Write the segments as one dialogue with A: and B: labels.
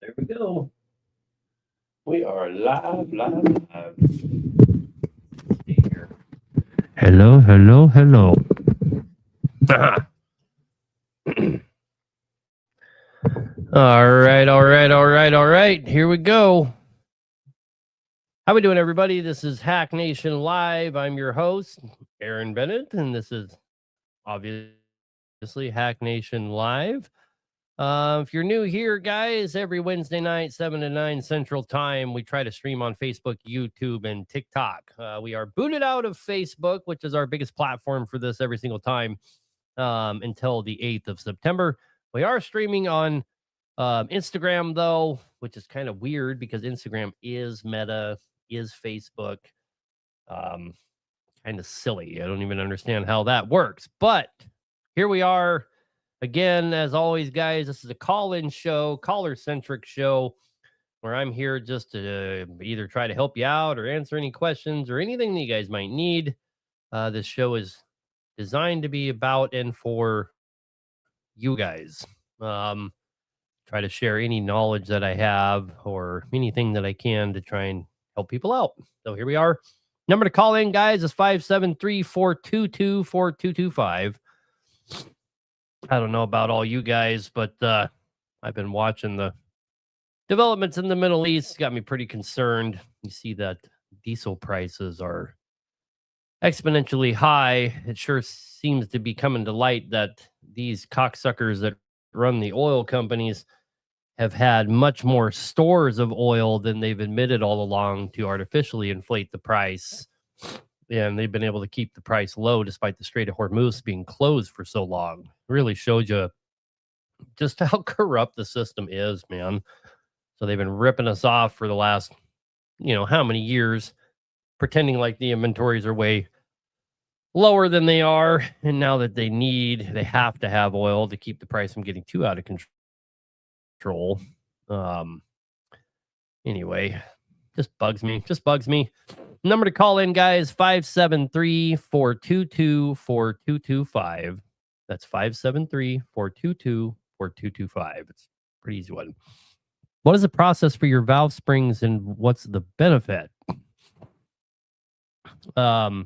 A: There we go. We are live, live, live. See here. Hello, hello, hello. All right, all right, all right, all right. Here we go. How we doing, everybody? This is Hack Nation Live. I'm your host, Aaron Bennett, and this is obviously Hack Nation Live. If you're new here, guys, every Wednesday night, 7 to 9 Central Time, we try to stream on Facebook, YouTube, and TikTok. We are booted out of Facebook, which is our biggest platform for this every single time, until the 8th of September. We are streaming on Instagram, though, which is kind of weird because Instagram is Meta, is Facebook. Kind of silly. I don't even understand how that works. But here we are. Again, as always, guys, this is a call-in show, caller-centric show, where I'm here just to either try to help you out or answer any questions or anything that you guys might need. This show is designed to be about and for you guys. Try to share any knowledge that I have or anything that I can to try and help people out. So here we are. Number to call in, guys, is 573-422-4225. I don't know about all you guys, but I've been watching the developments in the Middle East. Got me pretty concerned. You see that diesel prices are exponentially high. It sure seems to be coming to light that these cocksuckers that run the oil companies have had much more stores of oil than they've admitted all along to artificially inflate the price. And they've been able to keep the price low despite the Strait of Hormuz being closed for so long. It really shows you just how corrupt the system is, man. So they've been ripping us off for the last, how many years, pretending like the inventories are way lower than they are. And now that they have to have oil to keep the price from getting too out of control. Anyway, just bugs me. Number to call in, guys, 573-422-4225. That's 573-422-4225. It's a pretty easy one. What is the process for your valve springs and what's the benefit? You're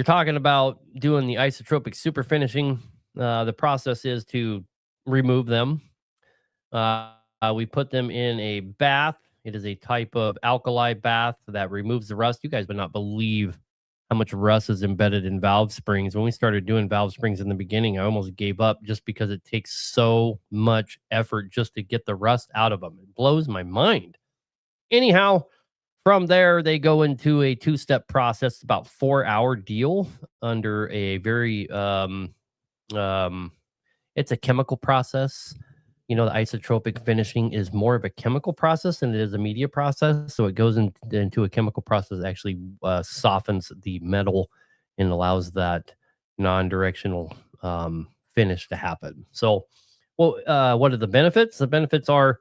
A: talking about doing the isotropic super finishing. The process is to remove them. We put them in a bath. It is a type of alkali bath that removes the rust. You guys would not believe how much rust is embedded in valve springs. When we started doing valve springs in the beginning, I almost gave up just because it takes so much effort just to get the rust out of them. It blows my mind. Anyhow, from there, they go into a two-step process, about 4-hour deal under a very, it's a chemical process. The isotropic finishing is more of a chemical process than it is a media process. So it goes into a chemical process that actually softens the metal and allows that non-directional finish to happen. So, what are the benefits? The benefits are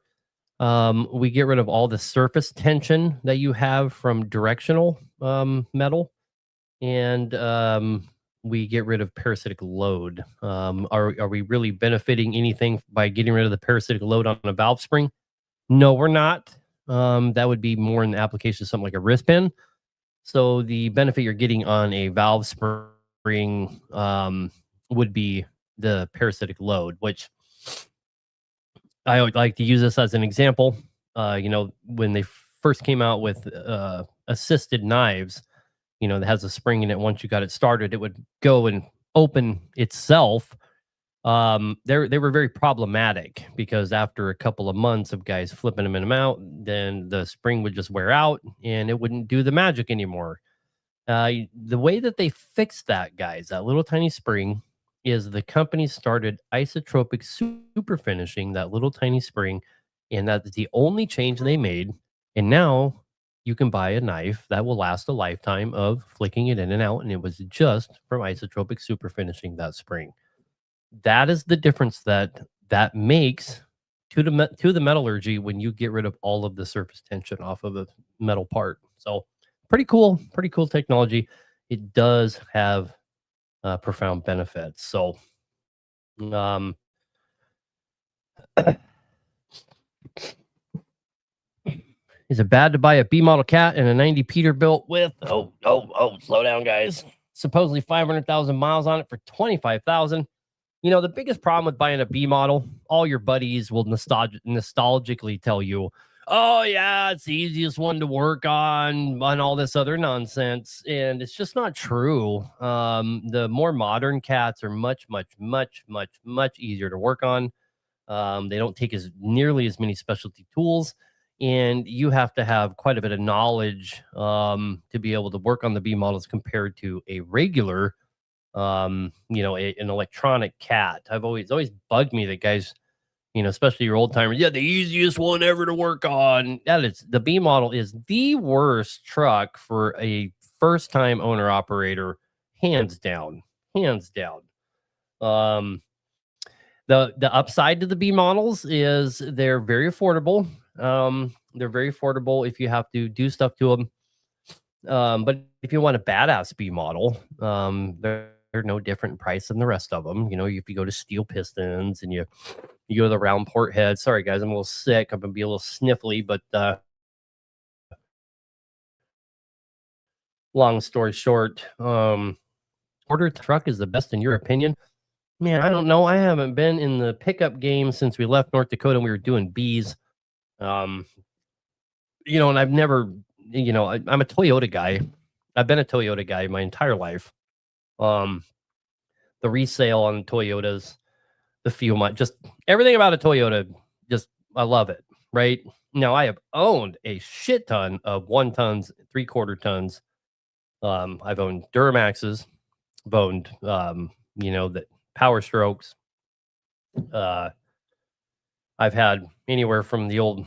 A: we get rid of all the surface tension that you have from directional metal, and we get rid of parasitic load. Are we really benefiting anything by getting rid of the parasitic load on a valve spring? No, we're not. That would be more in the application of something like a wrist pin. So the benefit you're getting on a valve spring would be the parasitic load, which I would like to use this as an example. When they first came out with assisted knives, that has a spring in it. Once you got it started, it would go and open itself. They were very problematic because after a couple of months of guys flipping them in and out, then the spring would just wear out and it wouldn't do the magic anymore. The way that they fixed that, guys, that little tiny spring, is the company started isotropic super finishing that little tiny spring, and that's the only change they made. And now you can buy a knife that will last a lifetime of flicking it in and out, and it was just from isotropic super finishing that spring. That is the difference that makes to the metallurgy when you get rid of all of the surface tension off of a metal part. So pretty cool technology. It does have profound benefits. So Is it bad to buy a B model cat and a 90 Peterbilt with slow down, guys. Supposedly 500,000 miles on it for 25,000. You know, the biggest problem with buying a B model, all your buddies will nostalgically tell you, oh yeah, it's the easiest one to work on and all this other nonsense. And it's just not true. The more modern cats are much easier to work on. They don't take as nearly as many specialty tools, and you have to have quite a bit of knowledge to be able to work on the B models compared to a regular, an electronic cat. I've always bugged me that guys, especially your old timers, yeah, the easiest one ever to work on. That is, the B model is the worst truck for a first time owner operator, hands down, hands down. The upside to the B models is they're very affordable. They're very affordable if you have to do stuff to them. But if you want a badass B model, they're no different in price than the rest of them. You know, if you go to Steel Pistons and you go to the round port head. Sorry guys, I'm a little sick. I'm gonna be a little sniffly, but long story short, order truck is the best in your opinion. Man, I don't know. I haven't been in the pickup game since we left North Dakota and we were doing bees. And I've never, I'm a Toyota guy. I've been a Toyota guy my entire life. The resale on Toyotas, the fuel, just everything about a Toyota, I love it. Right now, I have owned a shit ton of 1 tons, 3/4 tons. I've owned Duramaxes, I've owned, the Power Strokes. I've had anywhere from the old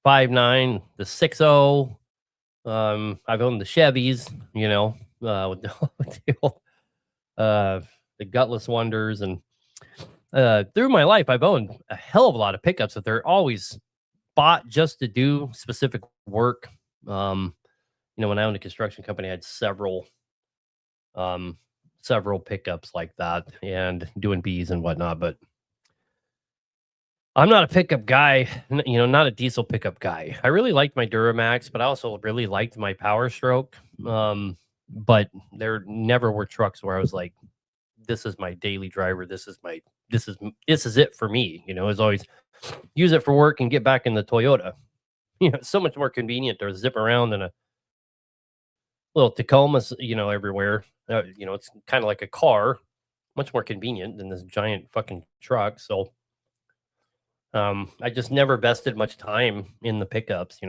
A: 5.9, the 6.0. I've owned the Chevys, with the old, the Gutless Wonders, and through my life, I've owned a hell of a lot of pickups that they're always bought just to do specific work. When I owned a construction company, I had several pickups like that and doing bees and whatnot, but I'm not a pickup guy, not a diesel pickup guy. I really liked my Duramax, but I also really liked my Power Stroke. But there never were trucks where I was like, this is my daily driver. This is it for me. It's always use it for work and get back in the Toyota. It's so much more convenient to zip around than a little Tacoma, everywhere. It's kind of like a car, much more convenient than this giant fucking truck. So I just never vested much time in the pickups,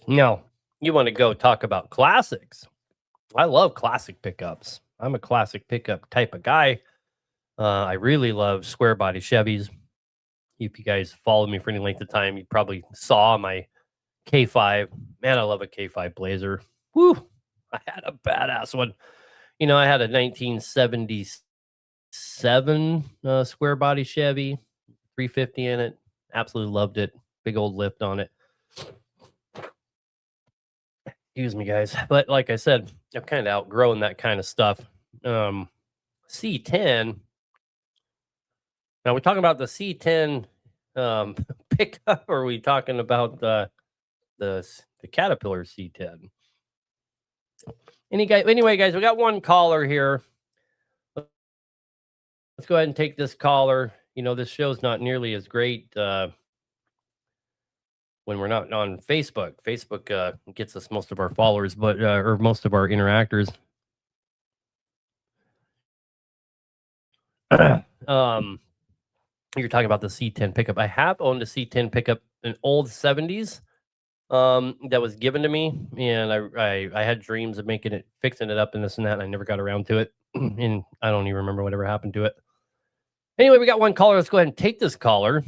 A: Now, you want to go talk about classics. I love classic pickups. I'm a classic pickup type of guy. I really love square body Chevys. If you guys followed me for any length of time, you probably saw my K5. Man, I love a K5 Blazer. Woo! I had a badass one. I had a 1977 square body Chevy, 350 in it. Absolutely loved it. Big old lift on it. Excuse me, guys. But like I said, I've kind of outgrown that kind of stuff. C10. Now we're talking about the C10 pickup, or are we talking about the Caterpillar C10? Anyway, guys, we got one caller here. Let's go ahead and take this caller. This show's not nearly as great when we're not on Facebook. Facebook gets us most of our followers, but or most of our interactors. You're talking about the C10 pickup. I have owned a C10 pickup, an old 70s that was given to me, and I had dreams of fixing it up and this and that, and I never got around to it. And I don't even remember whatever happened to it. Anyway, we got one caller. Let's go ahead and take this caller.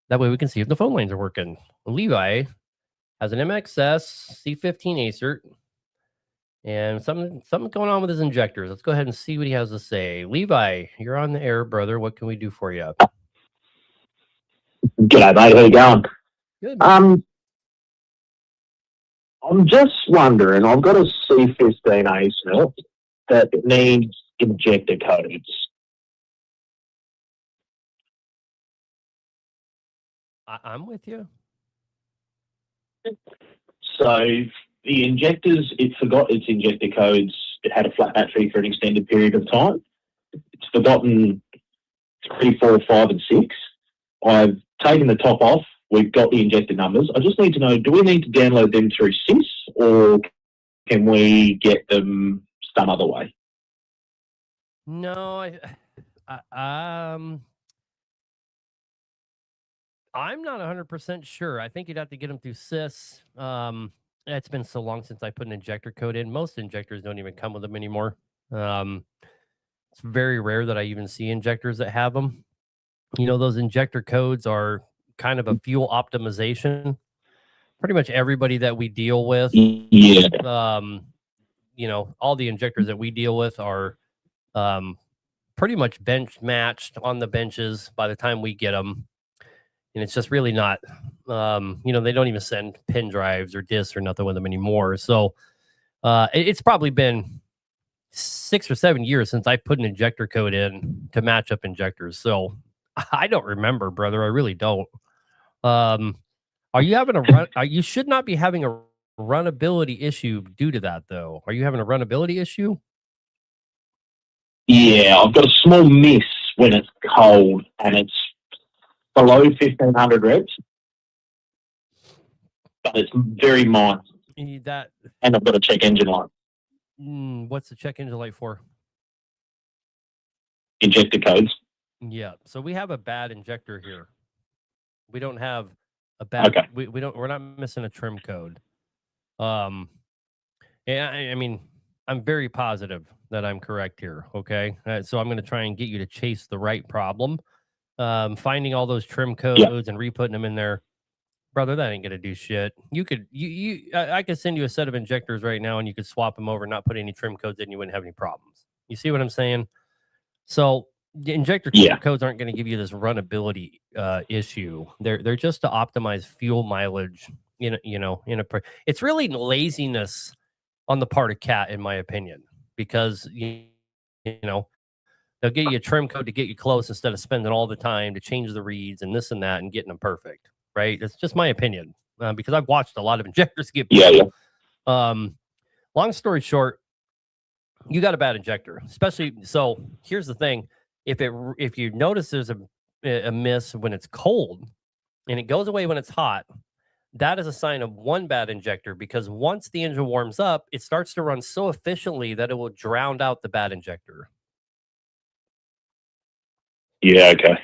A: That way we can see if the phone lines are working. Levi has an MXS C15 Acer, and something going on with his injectors. Let's go ahead and see what he has to say. Levi, you're on the air, brother. What can we do for you?
B: G'day, mate. How you going?
A: Good.
B: I'm just wondering, I've got a C15 Acer that needs injector coatings.
A: I'm with you.
B: So the injectors, it forgot its injector codes. It had a flat battery for an extended period of time. It's forgotten 3, 4, 5, and 6. I've taken the top off. We've got the injector numbers. I just need to know, do we need to download them through SIS or can we get them some other way?
A: No, I'm not 100% sure. I think you'd have to get them through SIS. It's been so long since I put an injector code in. Most injectors don't even come with them anymore. It's very rare that I even see injectors that have them. Those injector codes are kind of a fuel optimization. Pretty much everybody that we deal with,
B: Yeah.
A: all the injectors that we deal with are pretty much bench matched on the benches by the time we get them. And it's just really not, they don't even send pin drives or discs or nothing with them anymore. So it's probably been 6 or 7 years since I put an injector code in to match up injectors. So I don't remember, brother. I really don't. Are you having a run? You should not be having a runnability issue due to that, though. Are you having a runnability issue?
B: Yeah, I've got a small miss when it's cold and it's below 1,500 reps, but it's very minor. And I've got a check engine light.
A: What's the check engine light for?
B: Injector codes.
A: Yeah, so we have a bad injector here. We don't have a bad. Okay. We're not missing a trim code. Yeah, I mean, I'm very positive that I'm correct here. Okay, so I'm going to try and get you to chase the right problem. Finding all those trim codes and re-putting them in there, brother, that ain't gonna do shit. I could send you a set of injectors right now and you could swap them over, not put any trim codes in, you wouldn't have any problems. You see what I'm saying? So the injector codes aren't going to give you this runnability issue. They're just to optimize fuel mileage. It's really laziness on the part of CAT, in my opinion, because they'll get you a trim code to get you close instead of spending all the time to change the reads and this and that and getting them perfect. Right? It's just my opinion because I've watched a lot of injectors get. Long story short, you got a bad injector, especially. So here's the thing: if you notice there's a miss when it's cold and it goes away when it's hot, that is a sign of one bad injector, because once the engine warms up, it starts to run so efficiently that it will drown out the bad injector.
B: Yeah, okay.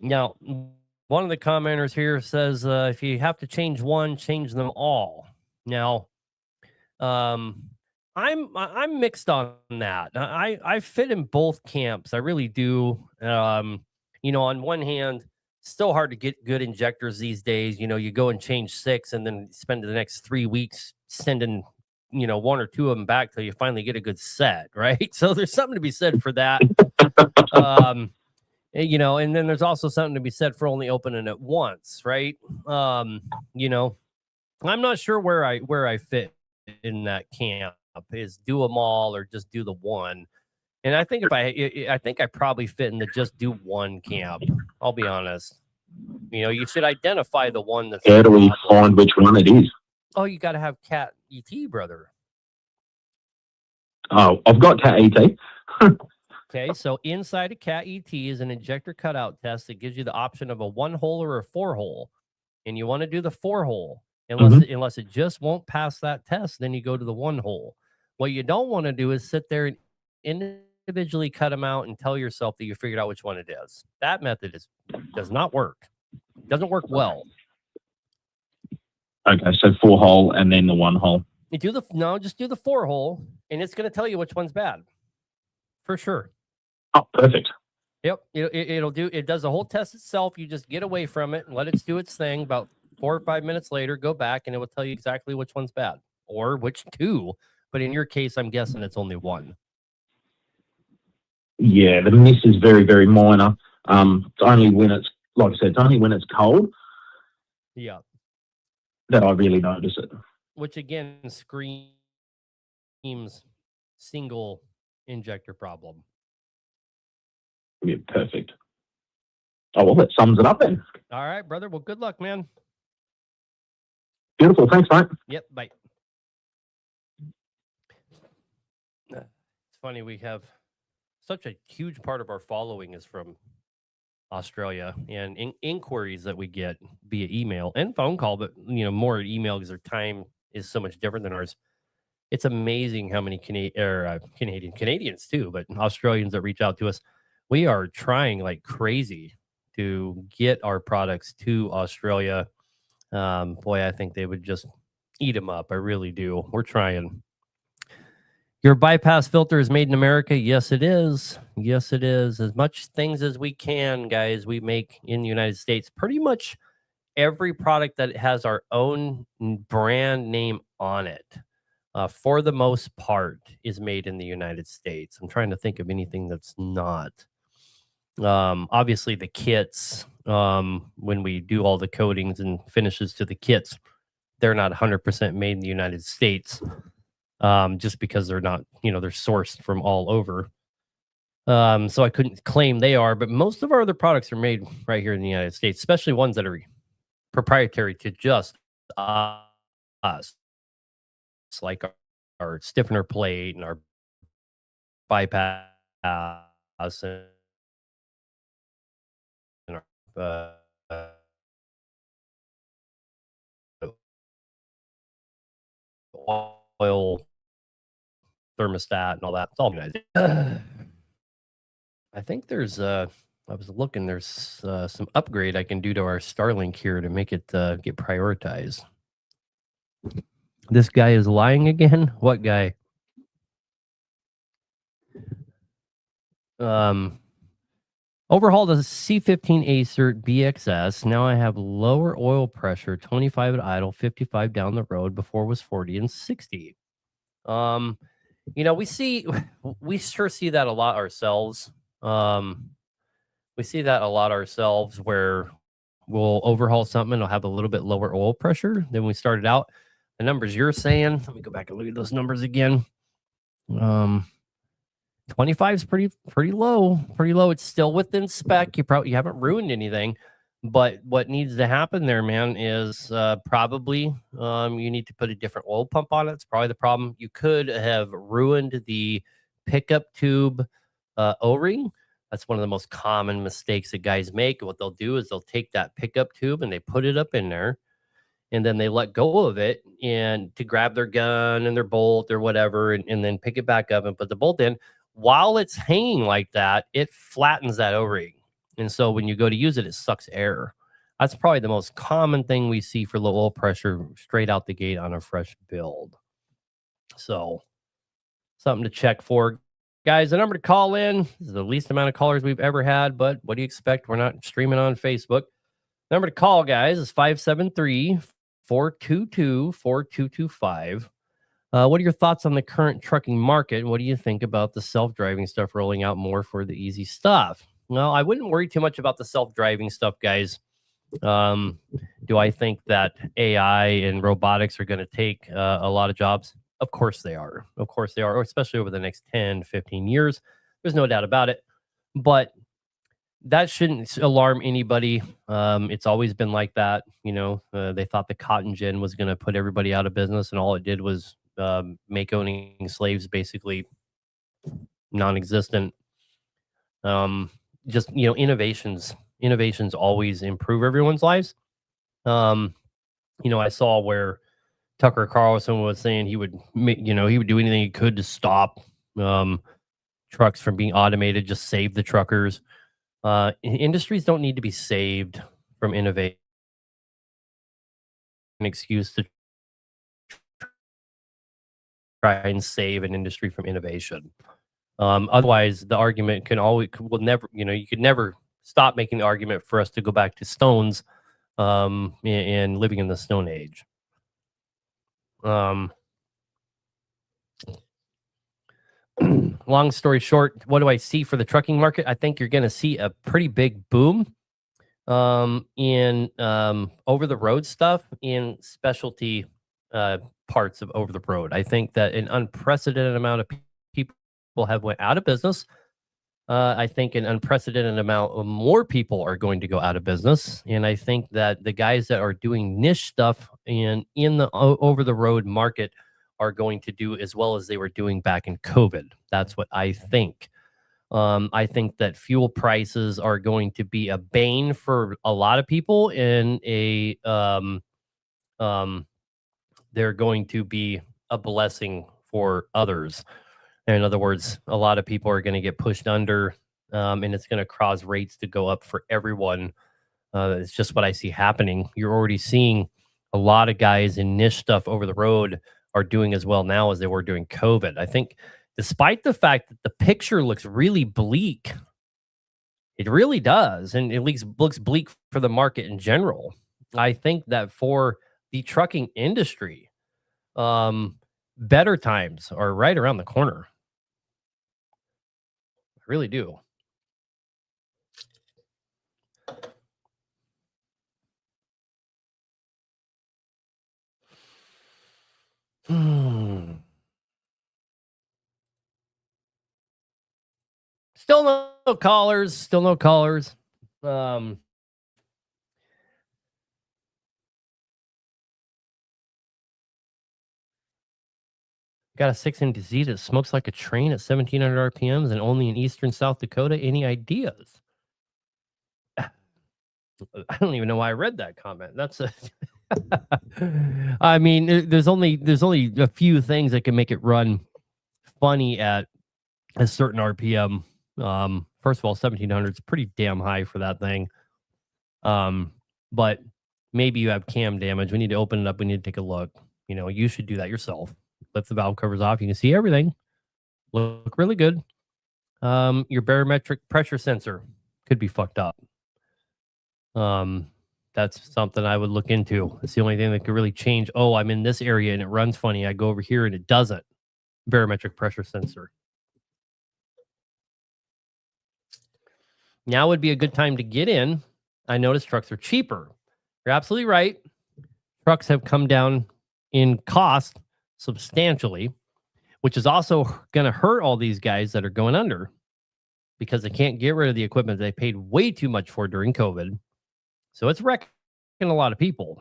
A: Now, one of the commenters here says if you have to change one, change them all. Now, I'm mixed on that. I fit in both camps. I really do. On one hand, still hard to get good injectors these days. You go and change 6 and then spend the next 3 weeks sending, 1 or 2 of them back till you finally get a good set, right? So there's something to be said for that. And then there's also something to be said for only opening it once, right? I'm not sure where I fit in that camp. Is do them all or just do the one? And I think I think I probably fit in the just do one camp. I'll be honest. You should identify the one that's.
B: How do we find which one it is?
A: Oh, you got to have CAT ET, brother.
B: Oh, I've got CAT ET.
A: Okay, so inside of CAT ET is an injector cutout test that gives you the option of a 1-hole or a 4-hole, and you want to do the 4-hole. Unless it just won't pass that test, then you go to the 1-hole. What you don't want to do is sit there and individually cut them out and tell yourself that you figured out which one it is. That method does not work. It doesn't work well.
B: Okay, so 4-hole and then the 1-hole.
A: Just do the 4-hole, and it's going to tell you which one's bad, for sure.
B: Oh, perfect.
A: Yep, it does the whole test itself. You just get away from it and let it do its thing. About 4 or 5 minutes later, go back and it will tell you exactly which one's bad or which 2. But in your case, I'm guessing it's only 1.
B: Yeah, the miss is very, very minor. It's only when it's, like I said, it's only when it's cold.
A: Yeah.
B: That I really notice it.
A: Which again screams single injector problem.
B: Yeah, perfect. Oh, well, that sums it up then.
A: All right, brother. Well, good luck, man.
B: Beautiful. Thanks, mate.
A: Yep. Bye. It's funny. We have such a huge part of our following is from Australia, and inquiries that we get via email and phone call, but more email because their time is so much different than ours. It's amazing how many Canadians too, but Australians that reach out to us. We are trying like crazy to get our products to Australia. Boy, I think they would just eat them up. I really do. We're trying. Your bypass filter is made in America. Yes, it is. Yes, it is. As much things as we can, guys, we make in the United States. Pretty much every product that has our own brand name on it, for the most part, is made in the United States. I'm trying to think of anything that's not. Obviously, the kits, when we do all the coatings and finishes to the kits, they're not 100% made in the United States. Just because they're not, they're sourced from all over. So I couldn't claim they are, but most of our other products are made right here in the United States, especially ones that are proprietary to just us. It's like our stiffener plate and our bypass and our oil thermostat and all that. It's all United. I think there's I was looking, there's some upgrade I can do to our Starlink here to make it get prioritized. This guy is lying again. What guy? Overhaul the C15 Acer BXS. Now I have lower oil pressure, 25 at idle, 55 down the road. Before was 40 and 60. We sure see that a lot ourselves. We see that a lot ourselves where we'll overhaul something and it'll have a little bit lower oil pressure than we started out. The numbers you're saying, let me go back and look at those numbers again. 25 is pretty low. It's still within spec. You haven't ruined anything, but what needs to happen there, man, is probably you need to put a different oil pump on it. It's probably the problem. You could have ruined the pickup tube O-ring. That's one of the most common mistakes that guys make. What they'll do is they'll take that pickup tube and they put it up in there, and then they let go of it and to grab their gun and their bolt or whatever, and then pick it back up and put the bolt in. While it's hanging like that, it flattens that O-ring. And so when you go to use it, it sucks air. That's probably the most common thing we see for low oil pressure straight out the gate on a fresh build. So something to check for. Guys, the number to call in is the least amount of callers we've ever had, but what do you expect? We're not streaming on Facebook. Number to call, guys, is 573-422-4225. What are your thoughts on the current trucking market? What do you think about the self-driving stuff rolling out more for the easy stuff? Well, I wouldn't worry too much about the self-driving stuff, guys. Do I think that AI and robotics are going to take a lot of jobs? Of course they are. Of course they are, especially over the next 10, 15 years. There's no doubt about it. But that shouldn't alarm anybody. It's always been like that. They thought the cotton gin was going to put everybody out of business, and all it did was make owning slaves basically non-existent. Innovations always improve everyone's lives. I saw where Tucker Carlson was saying he would do anything he could to stop trucks from being automated, just save the truckers. Industries don't need to be saved from innovation. An excuse to try and save an industry from innovation. Otherwise, the argument you could never stop making the argument for us to go back to stones and living in the Stone Age. Long story short, what do I see for the trucking market? I think you're going to see a pretty big boom in over the road stuff in specialty parts of over the road. I think that an unprecedented amount of people have went out of business. I think an unprecedented amount of more people are going to go out of business, and I think that the guys that are doing niche stuff in the over the road market are going to do as well as they were doing back in COVID. That's what I think. I think that fuel prices are going to be a bane for a lot of people, and um, they're going to be a blessing for others. In other words, a lot of people are going to get pushed under, and it's going to cause rates to go up for everyone. It's just what I see happening. You're already seeing a lot of guys in niche stuff over the road are doing as well now as they were during COVID. I think, despite the fact that the picture looks really bleak, it really does, and at least looks bleak for the market in general. I think that for the trucking industry, um, better times are right around the corner. I really do. Hmm. Still no callers. Still no callers. Um, got a 6-inch Z that smokes like a train at 1,700 RPMs and only in eastern South Dakota. Any ideas? I don't even know why I read that comment. That's a. I mean, there's only a few things that can make it run funny at a certain RPM. First of all, 1,700 is pretty damn high for that thing. But maybe you have cam damage. We need to open it up. We need to take a look. You should do that yourself. Lift the valve covers off. You can see everything. Look really good. Your barometric pressure sensor could be fucked up. That's something I would look into. It's the only thing that could really change. Oh, I'm in this area and it runs funny. I go over here and it doesn't. Barometric pressure sensor. Now would be a good time to get in. I noticed trucks are cheaper. You're absolutely right. Trucks have come down in cost substantially, which is also going to hurt all these guys that are going under because they can't get rid of the equipment they paid way too much for during COVID. So it's wrecking a lot of people,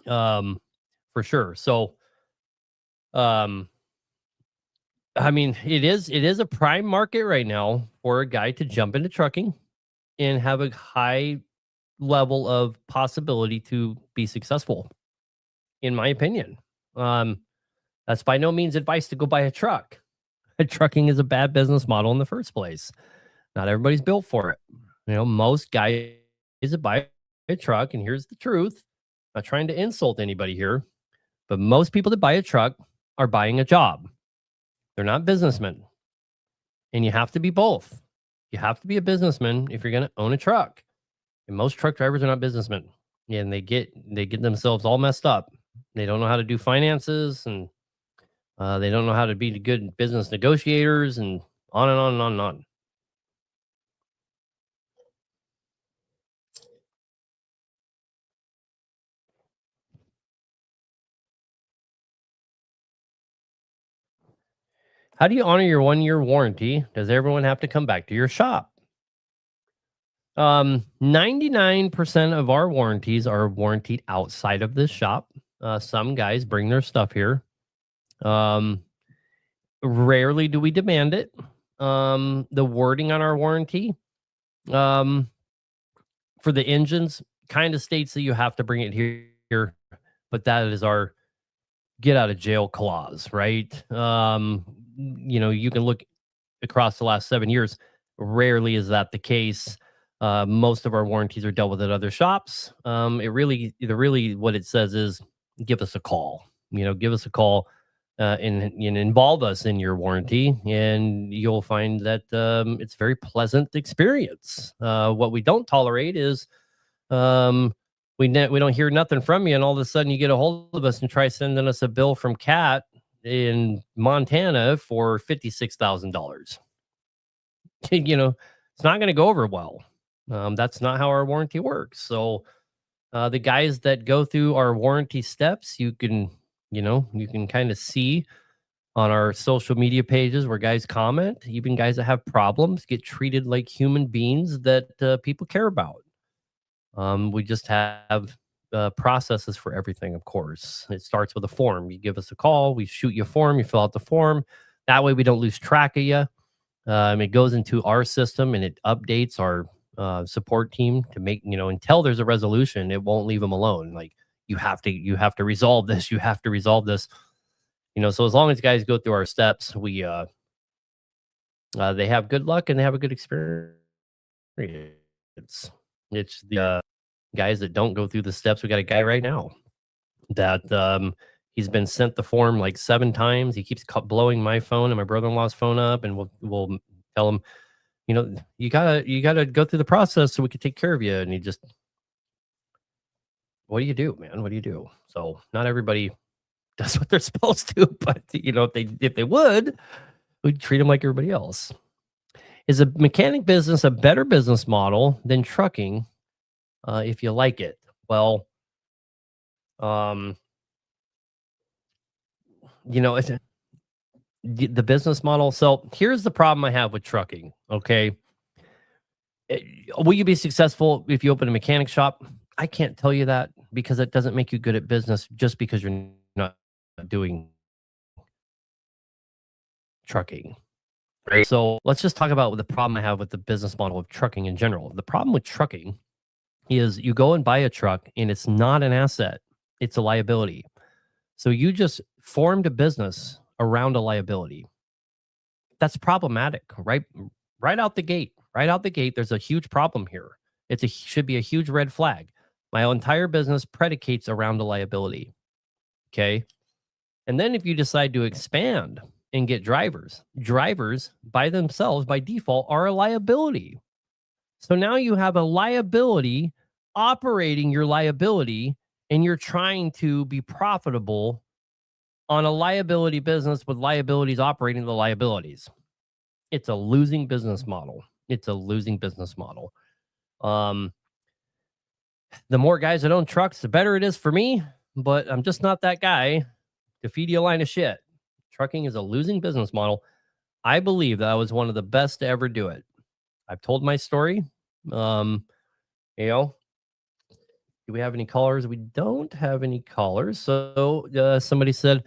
A: for sure. So, I mean, it is a prime market right now for a guy to jump into trucking and have a high level of possibility to be successful, in my opinion. That's by no means advice to go buy a truck. Trucking is a bad business model in the first place. Not everybody's built for it. Most guys that buy a truck, and here's the truth. I'm not trying to insult anybody here, but most people that buy a truck are buying a job. They're not businessmen. And you have to be both. You have to be a businessman if you're going to own a truck. And most truck drivers are not businessmen. And they get themselves all messed up. They don't know how to do finances, and they don't know how to be good business negotiators, and on and on and on and on. How do you honor your 1-year warranty? Does everyone have to come back to your shop? 99% of our warranties are warranted outside of this shop. Some guys bring their stuff here. Rarely do we demand it. The wording on our warranty, for the engines, kind of states that you have to bring it here, but that is our get out of jail clause, right? You can look across the last 7 years. Rarely is that the case. Most of our warranties are dealt with at other shops. Really what it says is give us a call. Give us a call and involve us in your warranty, and you'll find that it's a very pleasant experience. What we don't tolerate is we don't hear nothing from you, and all of a sudden you get a hold of us and try sending us a bill from CAT in Montana for $56,000. It's not going to go over well. That's not how our warranty works. So the guys that go through our warranty steps, you can kind of see on our social media pages where guys comment, even guys that have problems get treated like human beings that people care about. We just have processes for everything, of course. It starts with a form. You give us a call, we shoot you a form, you fill out the form. That way we don't lose track of you. It goes into our system and it updates our support team to make, until there's a resolution, it won't leave them alone. Like you have to resolve this. You have to resolve this. So as long as guys go through our steps, we they have good luck and they have a good experience. It's the guys that don't go through the steps. We got a guy right now that he's been sent the form like 7 times. He keeps blowing my phone and my brother-in-law's phone up, and we'll tell him, you gotta go through the process so we can take care of you. And he just, what do you do, man? What do you do? So not everybody does what they're supposed to, but if they would, we'd treat them like everybody else. Is a mechanic business a better business model than trucking? If you like it, well, it's the business model. So here's the problem I have with trucking. Okay. Will you be successful if you open a mechanic shop? I can't tell you that, because it doesn't make you good at business just because you're not doing trucking. Right. So let's just talk about the problem I have with the business model of trucking in general. The problem with trucking is you go and buy a truck and it's not an asset, it's a liability. So you just formed a business around a liability. That's problematic, right? Right out the gate. Right out the gate, there's a huge problem here. Should be a huge red flag. My entire business predicates around a liability. Okay. And then if you decide to expand and get drivers by themselves, by default, are a liability. So now you have a liability operating your liability, and you're trying to be profitable on a liability business with liabilities operating the liabilities. It's a losing business model. It's a losing business model. The more guys that own trucks, the better it is for me, but I'm just not that guy to feed you a line of shit. Trucking is a losing business model. I believe that I was one of the best to ever do it. I've told my story. Do we have any callers? We don't have any callers. So somebody said,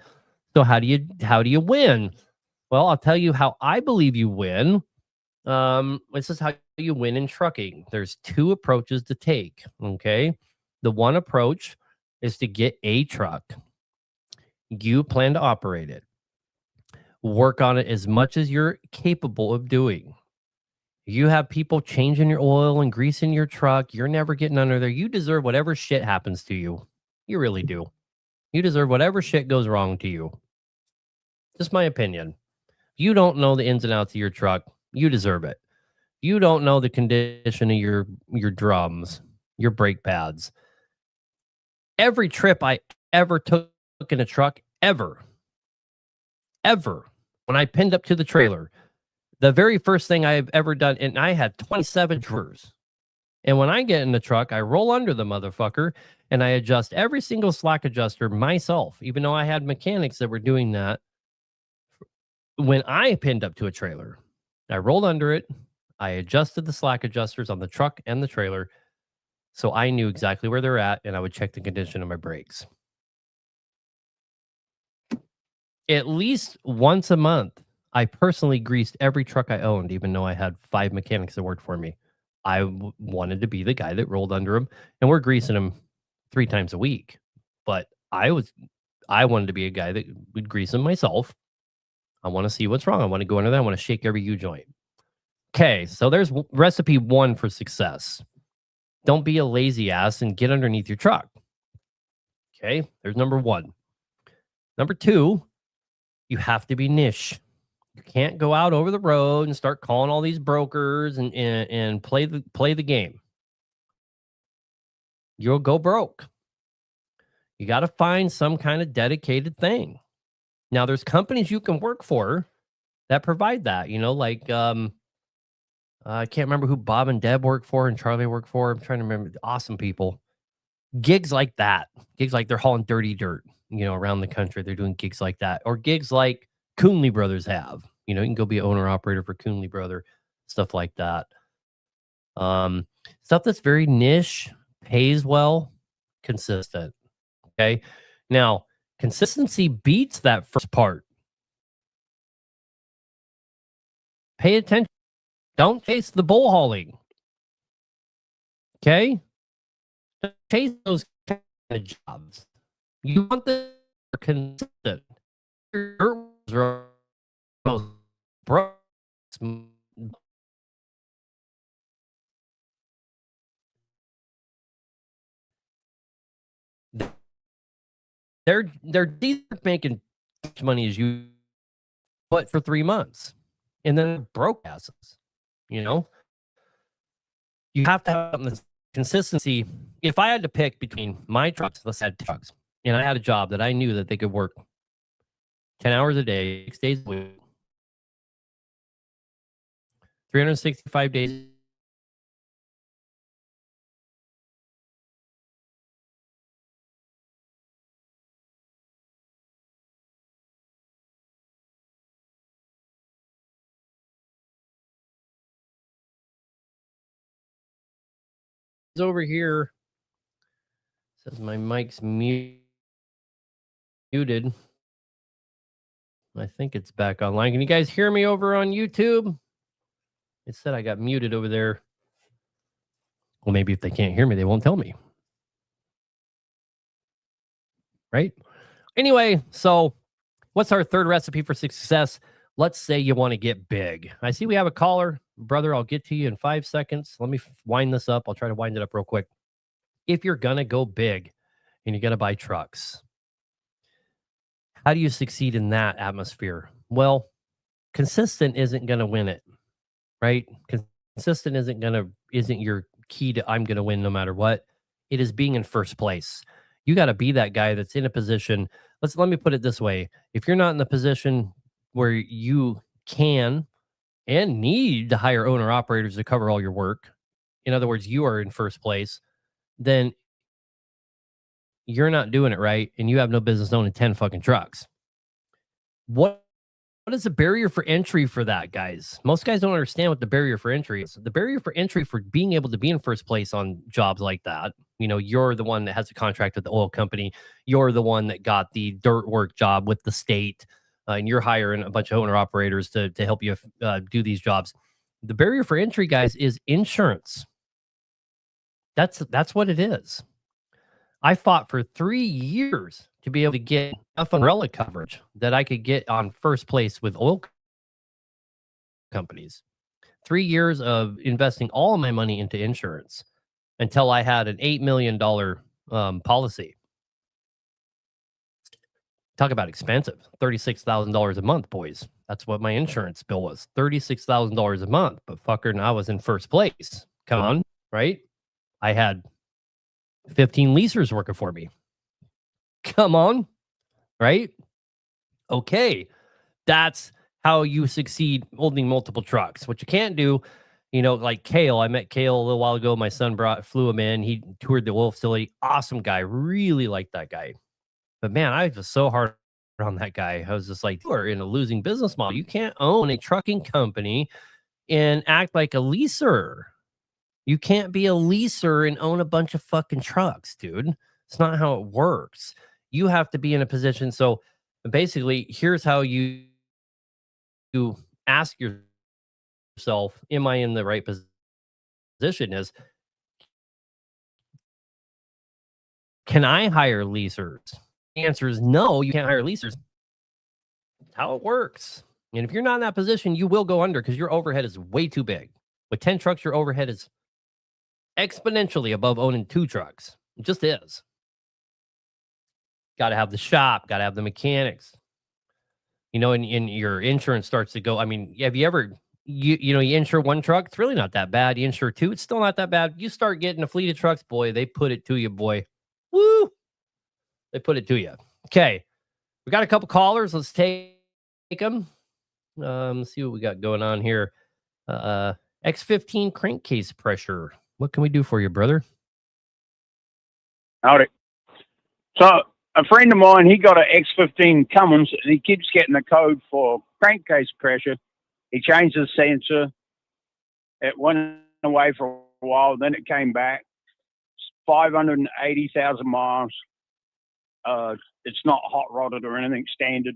A: so how do you win? Well, I'll tell you how I believe you win. This is how you win in trucking. There's 2 approaches to take. Okay. The one approach is to get a truck. You plan to operate it. Work on it as much as you're capable of doing. You have people changing your oil and greasing your truck. You're never getting under there. You deserve whatever shit happens to you. You really do. You deserve whatever shit goes wrong to you. Just my opinion. You don't know the ins and outs of your truck. You deserve it. You don't know the condition of your drums, your brake pads. Every trip I ever took in a truck, ever, when I pinned up to the trailer, the very first thing I've ever done, and I had 27 drawers. And when I get in the truck, I roll under the motherfucker and I adjust every single slack adjuster myself, even though I had mechanics that were doing that. When I pinned up to a trailer, I rolled under it. I adjusted the slack adjusters on the truck and the trailer, so I knew exactly where they're at, and I would check the condition of my brakes. At least once a month, I personally greased every truck I owned, even though I had 5 mechanics that worked for me. I wanted to be the guy that rolled under them, and we're greasing them 3 times a week. But I wanted to be a guy that would grease them myself. I want to see what's wrong. I want to go under that. I want to shake every U-joint. Okay, so there's recipe 1 for success. Don't be a lazy ass and get underneath your truck. Okay, there's number 1. Number 2, you have to be niche. You can't go out over the road and start calling all these brokers and play the game. You'll go broke. You got to find some kind of dedicated thing. Now, there's companies you can work for that provide that, like I can't remember who Bob and Deb work for and Charlie work for. I'm trying to remember. Awesome people. Gigs like that. Gigs like they're hauling dirty dirt, around the country. They're doing gigs like that. Or gigs like Coonley Brothers have. You know, you can go be an owner operator for Coonley Brother, stuff like that. Stuff that's very niche, pays well, consistent. Okay. Now, consistency beats that first part. Pay attention. Don't chase the bull hauling. Okay? Don't chase those kind of jobs. You want the consistent. They're decent making as much money as you, but for 3 months, and then broke asses. You know, you have to have something that's consistency. If I had to pick between my trucks, let's say trucks, and I had a job that I knew that they could work 10 hours a day, 6 days a week, 365 days. Over here says my mic's muted. I think it's back online. Can you guys hear me over on YouTube? It said I got muted over there. Well, maybe if they can't hear me, they won't tell me. Right? Anyway, so what's our third recipe for success? Let's say you want to get big. I see we have a caller. Brother, I'll get to you in 5 seconds. Let me wind this up. I'll try to wind it up real quick. If you're going to go big and you're going to buy trucks, how do you succeed in that atmosphere? Well, consistent isn't going to win it, right? Consistent isn't your key to I'm going to win no matter what. It is being in first place. You got to be that guy that's in a position. Let me put it this way. If you're not in the position where you can and need to hire owner operators to cover all your work, in other words, you are in first place, then you're not doing it right and you have no business owning 10 fucking trucks. What is the barrier for entry for that, guys? Most guys don't understand what the barrier for entry is. The barrier for entry for being able to be in first place on jobs like that, you know, you're the one that has a contract with the oil company. You're the one that got the dirt work job with the state, and you're hiring a bunch of owner operators to help you do these jobs. The barrier for entry, guys, is insurance. That's what it is. I fought for 3 years to be able to get enough umbrella coverage that I could get on first place with oil companies. 3 years of investing all of my money into insurance until I had an $8 million policy. Talk about expensive. $36,000 a month, boys. That's what my insurance bill was. $36,000 a month. But fucker, and I was in first place. Come on, right? I had 15 leasers working for me. Come on, right? Okay, that's how you succeed holding multiple trucks. What you can't do, you know, like Kale. I met Kale a little while ago. My son flew him in. He toured the oil facility. Awesome guy. Really liked that guy. But man, I was so hard on that guy. I was just like, you are in a losing business model. You can't own a trucking company and act like a leaser. You can't be a leaser and own a bunch of fucking trucks, dude. It's not how it works. You have to be in a position. So basically, here's how you ask yourself, am I in the right position? Is, can I hire leasers? The answer is no, you can't hire leasers. That's how it works. And if you're not in that position, you will go under because your overhead is way too big. With 10 trucks, your overhead is exponentially above owning 2 trucks. It just is. Got to have the shop, got to have the mechanics. You know, and your insurance starts to go. I mean, have you ever, you know, you insure 1 truck, it's really not that bad. You insure 2, it's still not that bad. You start getting a fleet of trucks, boy, they put it to you, boy. Woo! They put it to you. Okay. We got a couple callers. Let's take them. Let's see what we got going on here. X15 crankcase pressure. What can we do for you, brother?
C: Howdy. So a friend of mine, he got an X15 Cummins, and he keeps getting the code for crankcase pressure. He changed the sensor. It went away for a while, then it came back. 580,000 miles. It's not hot rodded or anything, standard.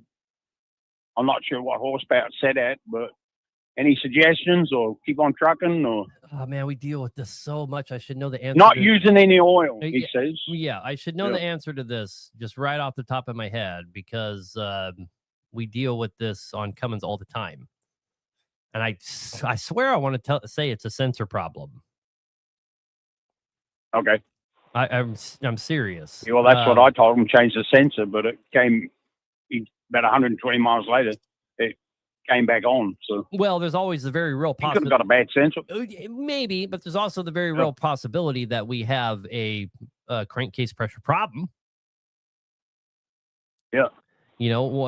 C: I'm not sure what horsepower it's set at, but any suggestions, or keep on trucking, or
A: Oh man, we deal with this so much. I should know the answer.
C: not
A: to-
C: using any oil, he
A: Yeah.
C: says.
A: Yeah, I should know
C: Yeah.
A: the answer to this just right off the top of my head because we deal with this on Cummins all the time. And I swear I want to say it's a sensor problem.
C: Okay.
A: I'm serious.
C: Yeah, well, that's what I told him, change the sensor, but it came about 120 miles later. It came back on. So
A: Well, there's always the very real
C: he could have got a bad sensor.
A: Maybe, but there's also the very real possibility that we have a crankcase pressure problem.
C: Yeah.
A: You know,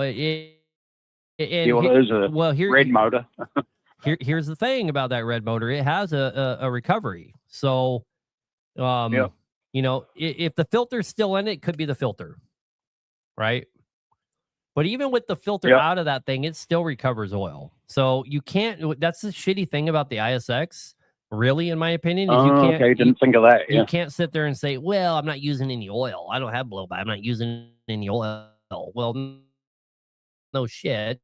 C: There's a red motor.
A: Here's the thing about that red motor. It has a recovery. So, you know, if the filter's still in it, it could be the filter, right? But even with the filter out of that thing, it still recovers oil. So you can't, that's the shitty thing about the ISX, really, in my opinion. Is you can't,
C: okay, didn't think of that. Yeah.
A: You can't sit there and say, well, I'm not using any oil. I don't have blow by. I'm not using any oil. Well, no shit.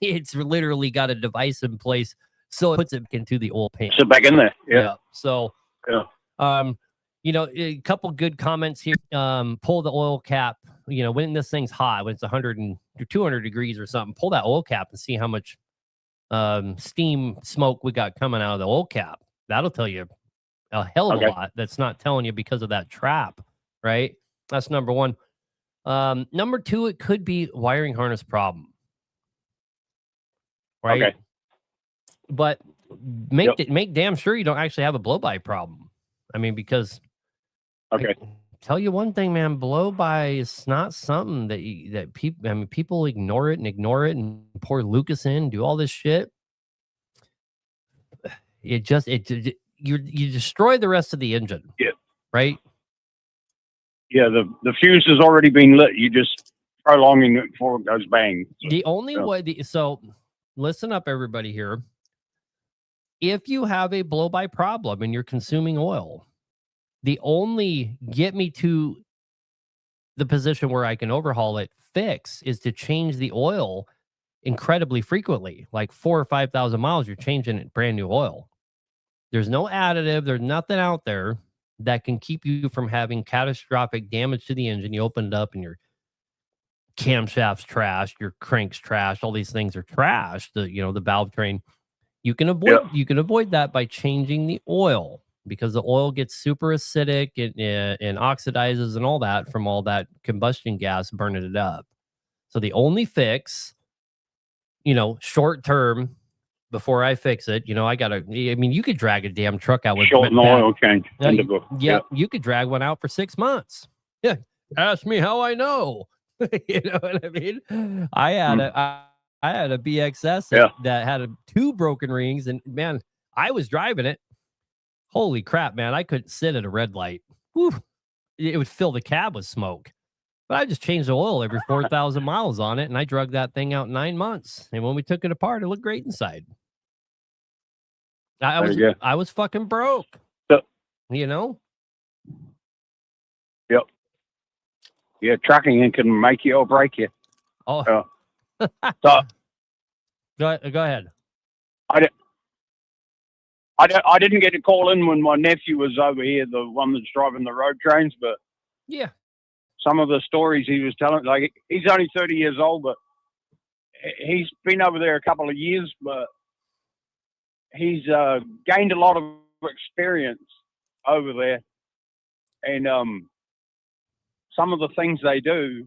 A: It's literally got a device in place. So it puts it into the oil pan.
C: So back in there. Yeah.
A: So, you know, a couple good comments here. Pull the oil cap. You know, when this thing's hot, when it's 100 and 200 degrees or something, pull that oil cap and see how much steam smoke we got coming out of the oil cap. That'll tell you a hell of a lot. That's not telling you because of that trap, right? That's number one. Number two, it could be wiring harness problem, right?
C: Okay.
A: But make damn sure you don't actually have a blow-by problem. I mean, because tell you one thing, man, blow-by is not something that people. I mean, people ignore it and pour Lucas in, do all this shit. You destroy the rest of the engine.
C: Yeah.
A: Right.
C: Yeah. The fuse has already been lit. You just prolonging it before it goes bang. So,
A: the only way. So listen up, everybody here. If you have a blow-by problem and you're consuming oil, the only get me to the position where I can overhaul it fix is to change the oil incredibly frequently, like 4,000 or 5,000 miles. You're changing it brand new oil. There's no additive. There's nothing out there that can keep you from having catastrophic damage to the engine. You open it up and your camshaft's trashed, your crank's trashed. All these things are trashed. The valve train. You can avoid that by changing the oil, because the oil gets super acidic and oxidizes and all that from all that combustion gas burning it up. So the only fix, short term, before I fix it, you could drag a damn truck out with
C: short oil change.
A: You could drag one out for 6 months. Yeah. Ask me how I know. You know what I mean? I had a BXS that had 2 broken rings, and man, I was driving it. Holy crap, man. I couldn't sit at a red light. Whew. It would fill the cab with smoke. But I just changed the oil every 4,000 miles on it, and I drug that thing out in 9 months. And when we took it apart, it looked great inside. I was fucking broke.
C: Yep.
A: Yep.
C: Yeah, trucking can make you or break you.
A: Oh.
C: So,
A: go ahead.
C: I didn't get to call in when my nephew was over here, the one that's driving the road trains, but
A: yeah,
C: some of the stories he was telling, like, he's only 30 years old, but he's been over there a couple of years, but he's gained a lot of experience over there. And some of the things they do,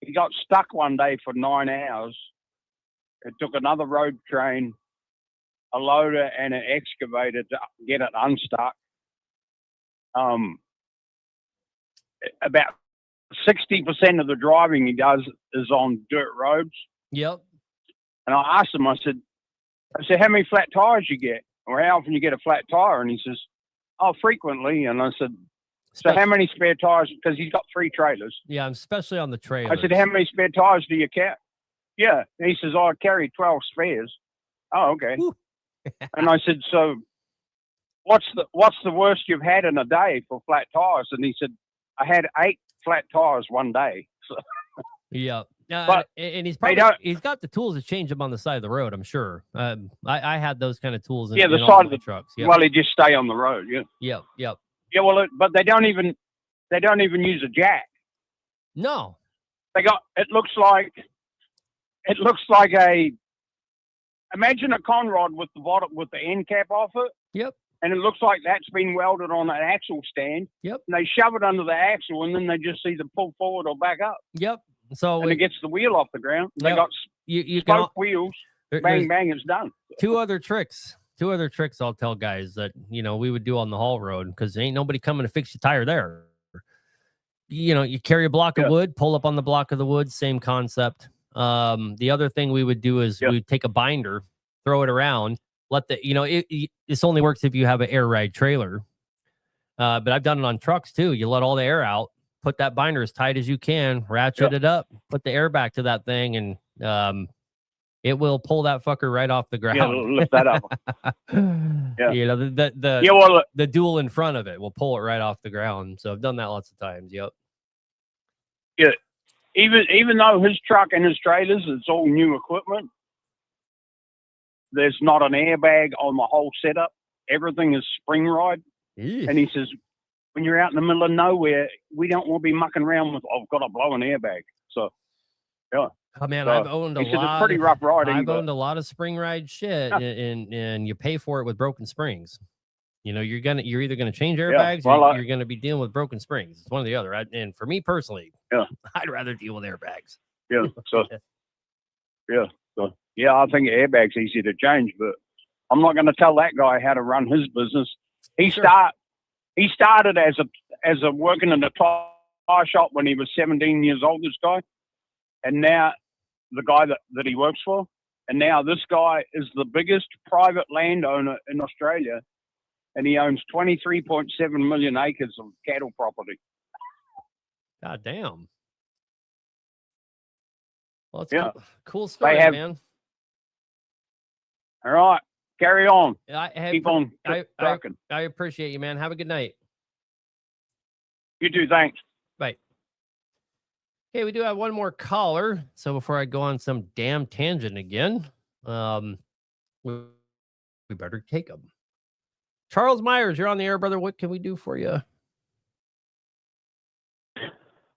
C: he got stuck one day for 9 hours. It took another road train, a loader, and an excavator to get it unstuck. About 60% of the driving he does is on dirt roads.
A: Yep.
C: And I asked him, I said, how many flat tires you get? Or how often you get a flat tire? And he says, frequently. And I said, So how many spare tires? Because he's got 3 trailers.
A: Yeah, especially on the trailers.
C: I said, how many spare tires do you carry? Yeah. And he says, I carry 12 spares. Oh, okay. And I said, so what's the worst you've had in a day for flat tires? And he said, I had 8 flat tires one day. So,
A: yeah.
C: But
A: and he's got the tools to change them on the side of the road, I'm sure. I had those kind of tools in,
C: the
A: in
C: side
A: all
C: of the
A: trucks. Yep.
C: Well, he just stay on the road. Yeah.
A: Yep.
C: Yeah. Well, but they don't even use a jack.
A: No.
C: It looks like imagine a conrod with the bottom, with the end cap off it.
A: Yep.
C: And it looks like that's been welded on an axle stand.
A: Yep.
C: And they shove it under the axle, and then they just either pull forward or back up.
A: Yep. So
C: and it gets the wheel off the ground. They
A: Yep.
C: got
A: you
C: spoke wheels. Bang, bang, it's done.
A: 2 other tricks I'll tell guys that, we would do on the haul road, because ain't nobody coming to fix your tire there. You carry a block of wood, pull up on the block of the wood, same concept. The other thing we would do is we'd take a binder, throw it around, let this only works if you have an air ride trailer. But I've done it on trucks too. You let all the air out, put that binder as tight as you can, ratchet it up, put the air back to that thing, and it will pull that fucker right off the ground.
C: Yeah, it'll lift that up.
A: Yeah. The dual in front of it will pull it right off the ground. So I've done that lots of times. Yep.
C: Yeah. Even though his truck and his trailers, it's all new equipment, there's not an airbag on the whole setup. Everything is spring ride. And he says, when you're out in the middle of nowhere, we don't want to be mucking around with, I've got to blow an airbag. So, yeah.
A: Oh man,
C: so,
A: I've owned a lot.
C: It's pretty rough riding.
A: I've owned a lot of spring ride shit, and you pay for it with broken springs. You're either gonna change airbags, or you're gonna be dealing with broken springs. It's one or the other. And for me personally, I'd rather deal with airbags.
C: Yeah. So, I think airbags easy to change, but I'm not going to tell that guy how to run his business. He started as a working in a tire shop when he was 17 years old. This guy, and now the guy that he works for, and now this guy is the biggest private landowner in Australia, and he owns 23.7 million acres of cattle property.
A: God damn. Well, it's cool story, man.
C: All right, carry on.
A: Keep
C: on
A: trucking. I appreciate you, man. Have a good night.
C: You too. Thanks.
A: Bye. Okay, we do have one more caller. So before I go on some damn tangent again, we better take them. Charles Myers, you're on the air, brother. What can we do for you?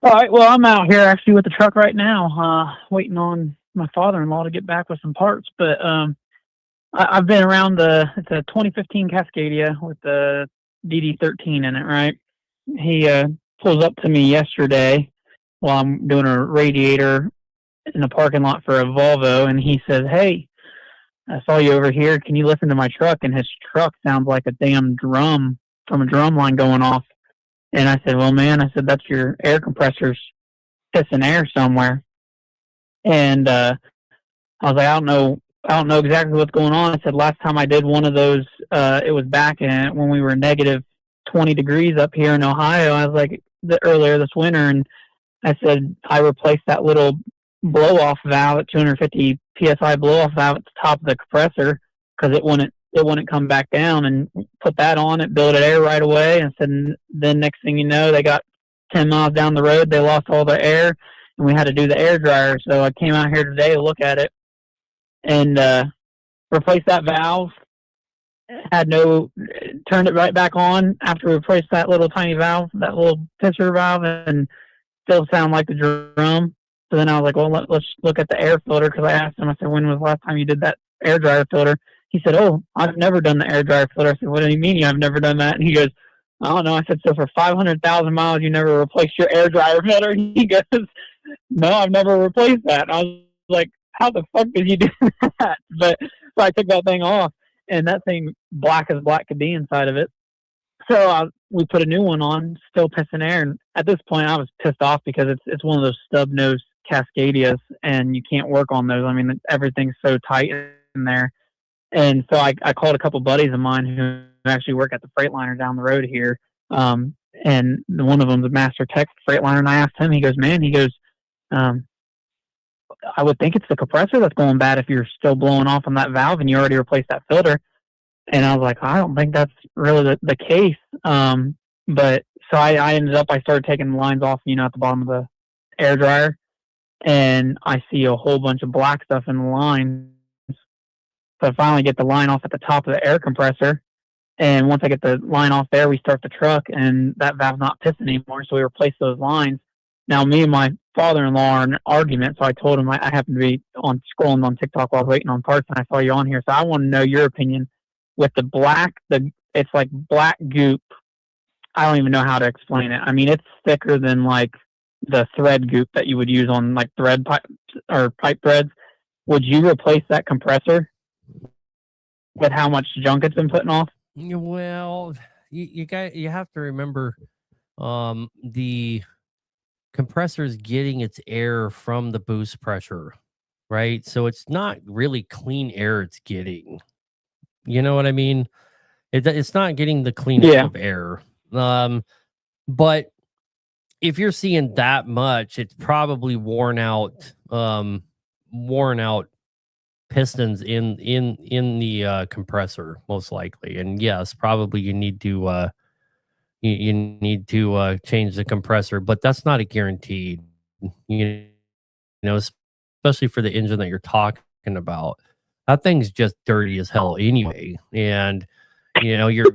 D: All right. Well, I'm out here actually with the truck right now, waiting on my father-in-law to get back with some parts. But I've been around it's a 2015 Cascadia with the DD13 in it, right? He pulls up to me yesterday while I'm doing a radiator in the parking lot for a Volvo, and he says, "Hey, I saw you over here. Can you listen to my truck?" And his truck sounds like a damn drum from a drum line going off. And I said, "Well, man," I said, "that's your air compressor's pissing air somewhere." And I was like, I don't know exactly what's going on. I said, last time I did one of those, it was back when we were negative 20 degrees up here in Ohio. I was like, earlier this winter, and I said, I replaced that little blow-off valve at 250 PSI blow-off valve at the top of the compressor because it wouldn't come back down, and put that on it, built it air right away. And said, then next thing you know, they got 10 miles down the road, they lost all their air, and we had to do the air dryer. So I came out here today to look at it and replaced that valve. Turned it right back on after we replaced that little tiny valve, that little pisser valve, and still sound like the drum. So then I was like, well, let's look at the air filter, because I asked him, I said, when was the last time you did that air dryer filter? He said, "Oh, I've never done the air dryer filter." I said, "What do you mean I've never done that?" And he goes, "I don't know." I said, "So for 500,000 miles, you never replaced your air dryer filter?" He goes, "No, I've never replaced that." And I was like, how the fuck did you do that? But so I took that thing off, and that thing black as black could be inside of it. So we put a new one on, still pissing air. And at this point, I was pissed off because it's one of those stub nose Cascadias, and you can't work on those. I mean, everything's so tight in there. And so I called a couple buddies of mine who actually work at the Freightliner down the road here. and one of them's a Master Tech Freightliner. And I asked him, he goes, I would think it's the compressor that's going bad if you're still blowing off on that valve and you already replaced that filter. And I was like, I don't think that's really the case. But so I ended up, I started taking the lines off, at the bottom of the air dryer, and I see a whole bunch of black stuff in the line. So I finally get the line off at the top of the air compressor. And once I get the line off there, we start the truck, and that valve's not pissing anymore. So we replace those lines. Now, me and my father-in-law are in an argument, so I told him I happened to be scrolling on TikTok while I was waiting on parts, and I saw you on here. So I want to know your opinion with the black. It's like black goop. I don't even know how to explain it. I mean, it's thicker than like the thread goop that you would use on like thread pipe or pipe threads. Would you replace that compressor with how much junk it's been putting off?
A: Well, you have to remember, the compressor is getting its air from the boost pressure, right? So it's not really clean air it's getting. You know what I mean? It's not getting the cleanest of air. But if you're seeing that much, it's probably worn out pistons in the compressor, most likely. And yes, probably you need to you need to change the compressor, but that's not a guaranteed. Especially for the engine that you're talking about. That thing's just dirty as hell anyway, and you're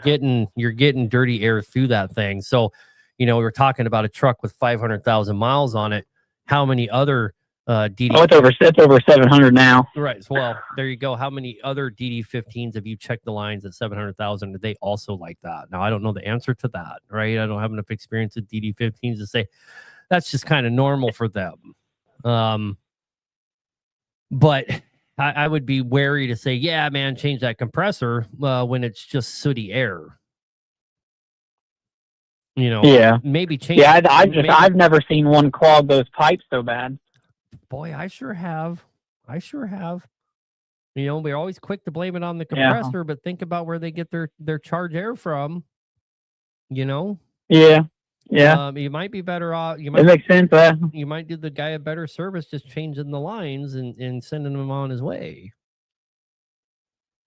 A: getting dirty air through that thing. So, we're talking about a truck with 500,000 miles on it. How many other DD? Oh,
D: it's over 700 now.
A: Right. Well, there you go. How many other DD15s have you checked the lines at 700,000? Are they also like that? Now, I don't know the answer to that, right? I don't have enough experience with DD15s to say that's just kind of normal for them. But I would be wary to say, yeah, man, change that compressor when it's just sooty air. Maybe change.
D: Yeah, I've never seen one clog those pipes so bad.
A: Boy, I sure have. We're always quick to blame it on the compressor, but think about where they get their charge air from.
D: Yeah.
A: You might be better off.
D: It makes sense.
A: You might do the guy a better service just changing the lines and sending him on his way.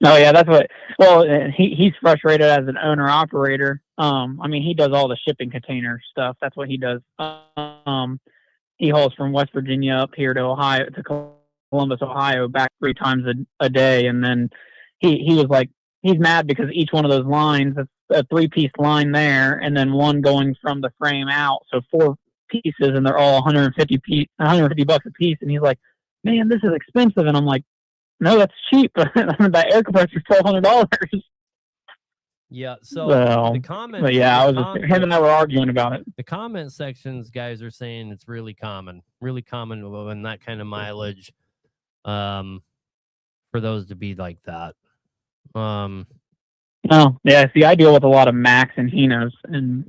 D: Oh yeah, that's what. Well, he's frustrated as an owner operator. He does all the shipping container stuff. That's what he does. He hauls from West Virginia up here to Columbus, Ohio, back 3 times a day, and then he was like, he's mad because each one of those lines, it's a 3-piece line there, and then one going from the frame out, so 4 pieces, and they're all $150 a piece. And he's like, man, this is expensive. And I'm like, no, that's cheap. That air compressor is $1,200.
A: Yeah. So the comment.
D: But yeah, him and I were arguing about it.
A: The comment sections, guys are saying it's really common when that kind of mileage, for those to be like that.
D: Oh yeah. See, I deal with a lot of Max and Hinos, and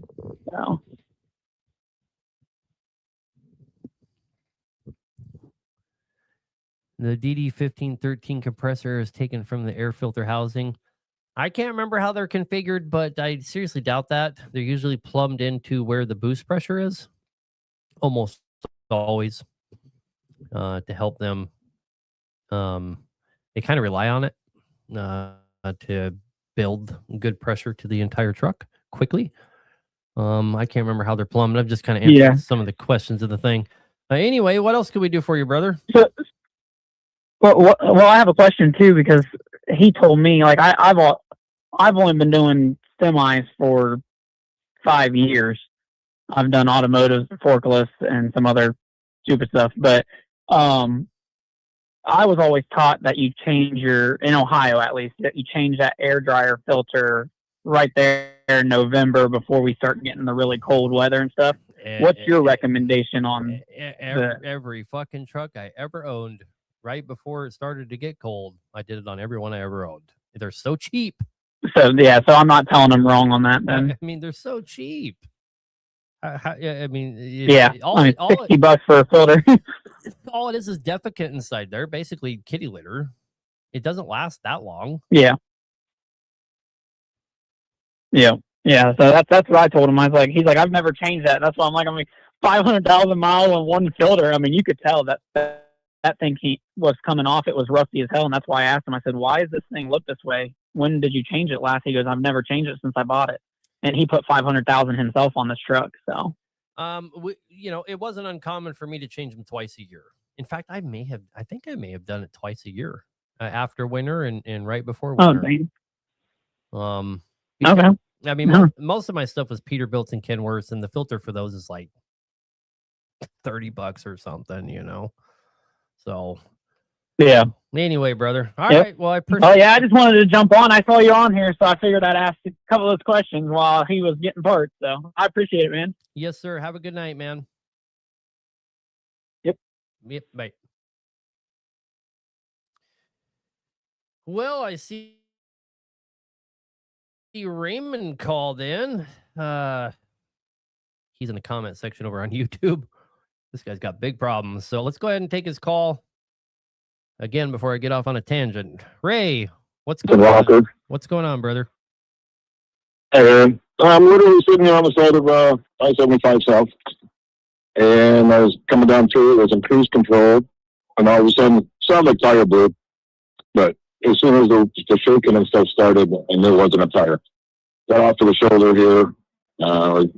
A: The DD1513 compressor is taken from the air filter housing. I can't remember how they're configured, but I seriously doubt that. They're usually plumbed into where the boost pressure is, almost always, to help them. They kind of rely on it to build good pressure to the entire truck quickly. I can't remember how they're plumbed. I've just kind of answered some of the questions of the thing. Anyway, what else can we do for you, brother?
D: Well, I have a question too, because he told me, like, I've only been doing semis for 5 years. I've done automotive, forklifts, and some other stupid stuff. But I was always taught that you change in Ohio at least, that you change that air dryer filter right there in November before we start getting the really cold weather and stuff. What's your recommendation on
A: every fucking truck I ever owned? Right before it started to get cold, I did it on every one I ever owned. They're so cheap.
D: So I'm not telling them wrong on that then.
A: I mean, they're so cheap.
D: $60 for a filter.
A: All it is defecate inside there, basically kitty litter. It doesn't last that long.
D: Yeah. Yeah, so that's what I told him. I was like, he's like, I've never changed that. That's why I'm like 500,000 miles on one filter. I mean, you could tell that thing was coming off. It was rusty as hell, and that's why I asked him. I said, why does this thing look this way? When did you change it last? He goes, I've never changed it since I bought it, and he put 500,000 himself on this truck. So,
A: it wasn't uncommon for me to change them twice a year. In fact, I think I may have done it twice a year, after winter and right before winter.
D: Dang.
A: Because,
D: Okay.
A: I mean, most of my stuff was Peterbilt and Kenworth, and the filter for those is like $30 or something. So,
D: Yeah.
A: anyway, brother. All right. Well, I appreciate.
D: Oh yeah, I just wanted to jump on. I saw you on here, so I figured I'd ask a couple of those questions while he was getting parts. So I appreciate it, man.
A: Yes, sir. Have a good night, man.
D: Yep.
A: Bye. Well, I see Raymond called in. He's in the comment section over on YouTube. This guy's got big problems. So let's go ahead and take his call again before I get off on a tangent. Ray, what's going on? What's going on, brother?
E: Hey, Aaron. I'm literally sitting here on the side of I-75 South, and I was coming down through. It was in cruise control, and all of a sudden, it sounded like tire blew. But as soon as the shaking and stuff started, and there wasn't a tire. Got off to the shoulder here. I'm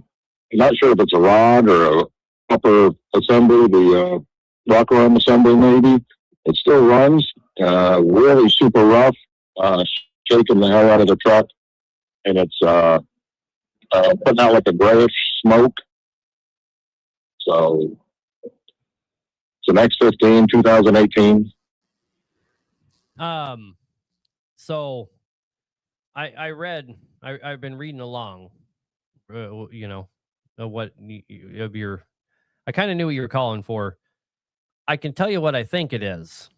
E: not sure if it's a rod or a upper assembly, the rocker arm assembly maybe. It still runs, really super rough, shaking the hell out of the truck, and it's putting out like a grayish smoke. So it's an X15 2018.
A: So I read, I've been reading along, what of your, I kind of knew what you were calling for. I can tell you what I think it is.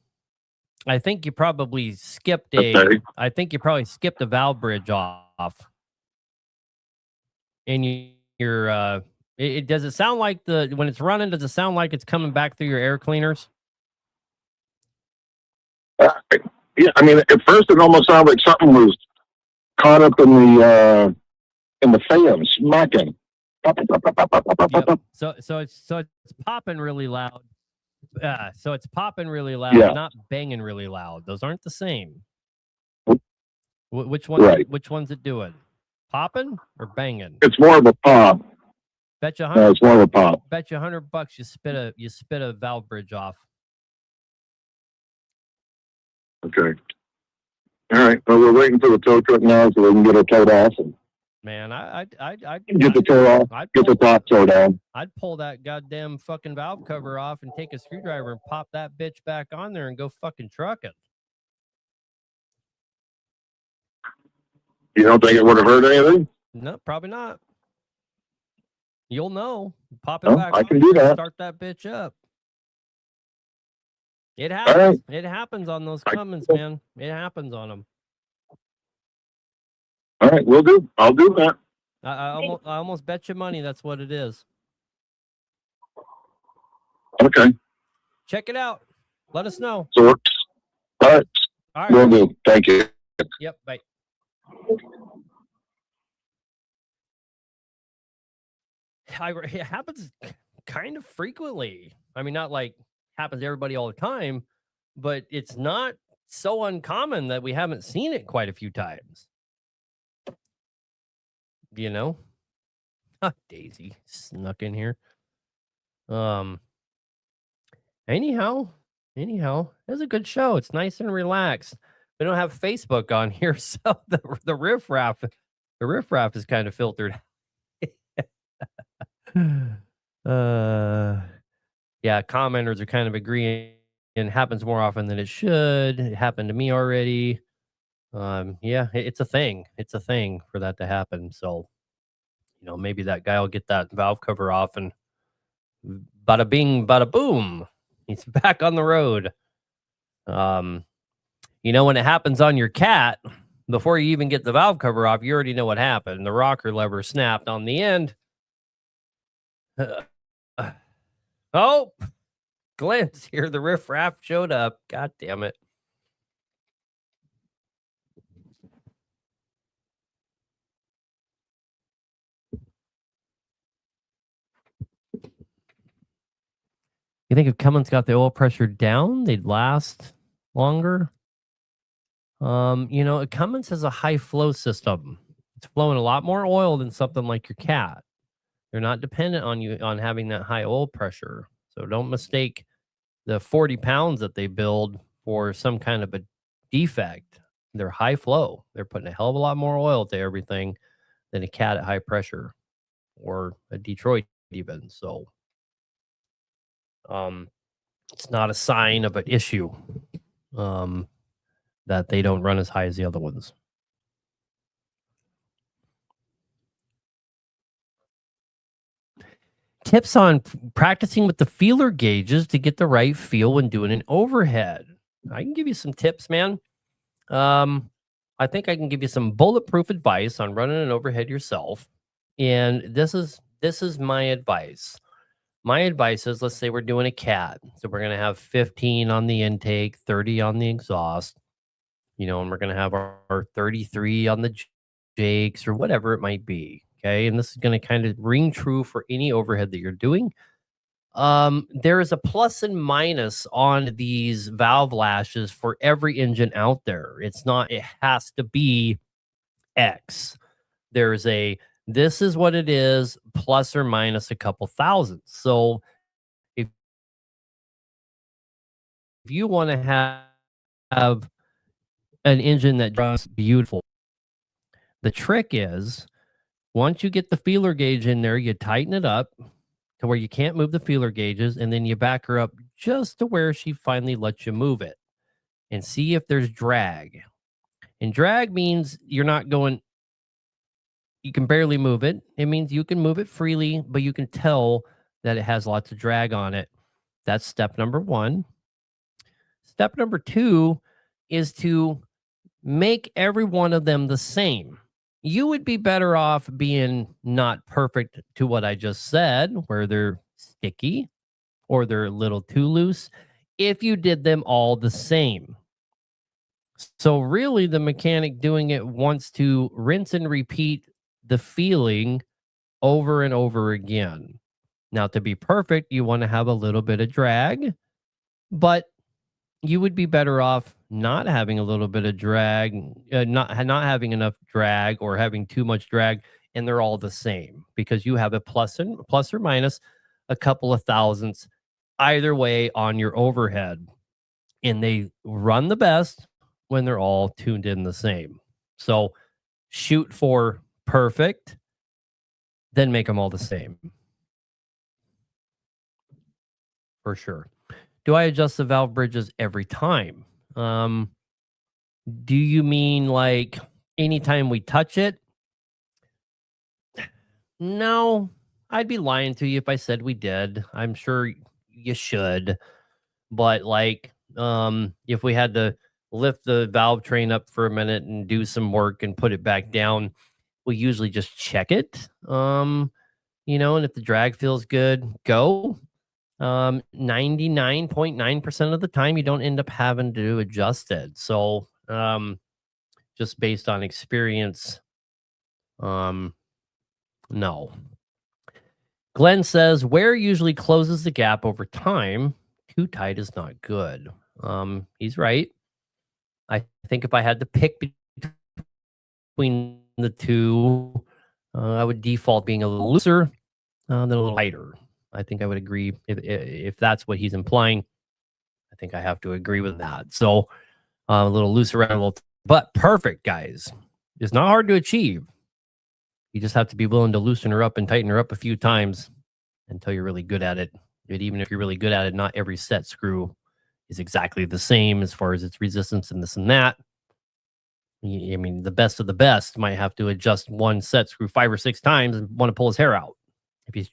A: I think you probably skipped a valve bridge off. And does it sound like when it's running, does it sound like it's coming back through your air cleaners?
E: Yeah, I mean, at first it almost sounded like something was caught up in the fan, smacking.
A: Yep. So it's popping really loud. So it's popping really loud, not banging really loud. Those aren't the same. Which one?
E: Right.
A: Which one's it doing? Popping or banging?
E: It's more of a pop.
A: Bet you
E: it's more of a pop.
A: Bet you $100 you spit a valve bridge off.
E: Okay. All right. Well, we're waiting for the tow truck now so we can get it towed off. And
A: man, I'd
E: get the tow off. Get the top towed down.
A: I'd pull that goddamn fucking valve cover off and take a screwdriver and pop that bitch back on there and go fucking truck it.
E: You don't think it would have hurt anything?
A: No, probably not. You'll know. Pop it back.
E: I can do that.
A: Start that bitch up. It happens. Right. It happens on those Cummins, man. It happens on them.
E: All right, we'll do. I'll do that.
A: I almost bet you money that's what it is.
E: Okay.
A: Check it out. Let us know.
E: So, all right.
A: All right.
E: Will do. Thank you.
A: Yep. Bye. It happens kind of frequently. I mean, not like happens to everybody all the time, but it's not so uncommon that we haven't seen it quite a few times. Daisy snuck in here. Anyhow, it was a good show. It's nice and relaxed. We don't have Facebook on here, so the riffraff is kind of filtered. Yeah, commenters are kind of agreeing. It happens more often than it should. It happened to me already. Yeah, it's a thing. It's a thing for that to happen. So, maybe that guy will get that valve cover off and bada bing, bada boom. He's back on the road. When it happens on your cat, before you even get the valve cover off, you already know what happened. The rocker lever snapped on the end. Oh, Glenn's here. The riffraff showed up. God damn it. You think if Cummins got the oil pressure down, they'd last longer? Cummins has a high flow system. It's flowing a lot more oil than something like your Cat. They're not dependent on you on having that high oil pressure. So don't mistake the 40 pounds that they build for some kind of a defect. They're high flow. They're putting a hell of a lot more oil to everything than a Cat at high pressure or a Detroit even. So it's not a sign of an issue that they don't run as high as the other ones. Tips on practicing with the feeler gauges to get the right feel when doing an overhead. I can give you some tips, man. I think I can give you some bulletproof advice on running an overhead yourself. And this is my advice. My advice is, let's say we're doing a Cat. So we're going to have 15 on the intake, 30 on the exhaust, and we're going to have our 33 on the jakes or whatever it might be. Okay. And this is going to kind of ring true for any overhead that you're doing. There is a plus and minus on these valve lashes for every engine out there. It has to be X. This is what it is, plus or minus a couple thousand. So if you want to have an engine that drives beautiful, the trick is once you get the feeler gauge in there, you tighten it up to where you can't move the feeler gauges, and then you back her up just to where she finally lets you move it and see if there's drag. And drag means you can barely move it. It means you can move it freely, but you can tell that it has lots of drag on it. That's step number 1. Step number 2 is to make every one of them the same. You would be better off being not perfect to what I just said, where they're sticky or they're a little too loose, if you did them all the same. So really the mechanic doing it wants to rinse and repeat the feeling over and over again. Now, to be perfect, you want to have a little bit of drag, but you would be better off not having a little bit of drag, not having enough drag or having too much drag, and they're all the same because you have a plus or minus a couple of thousandths either way on your overhead, and they run the best when they're all tuned in the same. So shoot for perfect, then make them all the same. For sure. Do I adjust the valve bridges every time? Do you mean like anytime we touch it? No, I'd be lying to you if I said we did. I'm sure you should. But if we had to lift the valve train up for a minute and do some work and put it back down, we usually just check it. And if the drag feels good, go. 99.9% of the time you don't end up having to adjust it. So just based on experience, no. Glenn says, wear usually closes the gap over time. Too tight is not good. He's right. I think if I had to pick between the two, I would default being a little looser than a little lighter. I think I would agree if that's what he's implying. I think I have to agree with that. So a little loose around a little, but perfect, guys. It's not hard to achieve. You just have to be willing to loosen her up and tighten her up a few times until you're really good at it. But even if you're really good at it, not every set screw is exactly the same as far as its resistance and this and that. I mean, the best of the best might have to adjust one set screw 5 or 6 times and want to pull his hair out if he's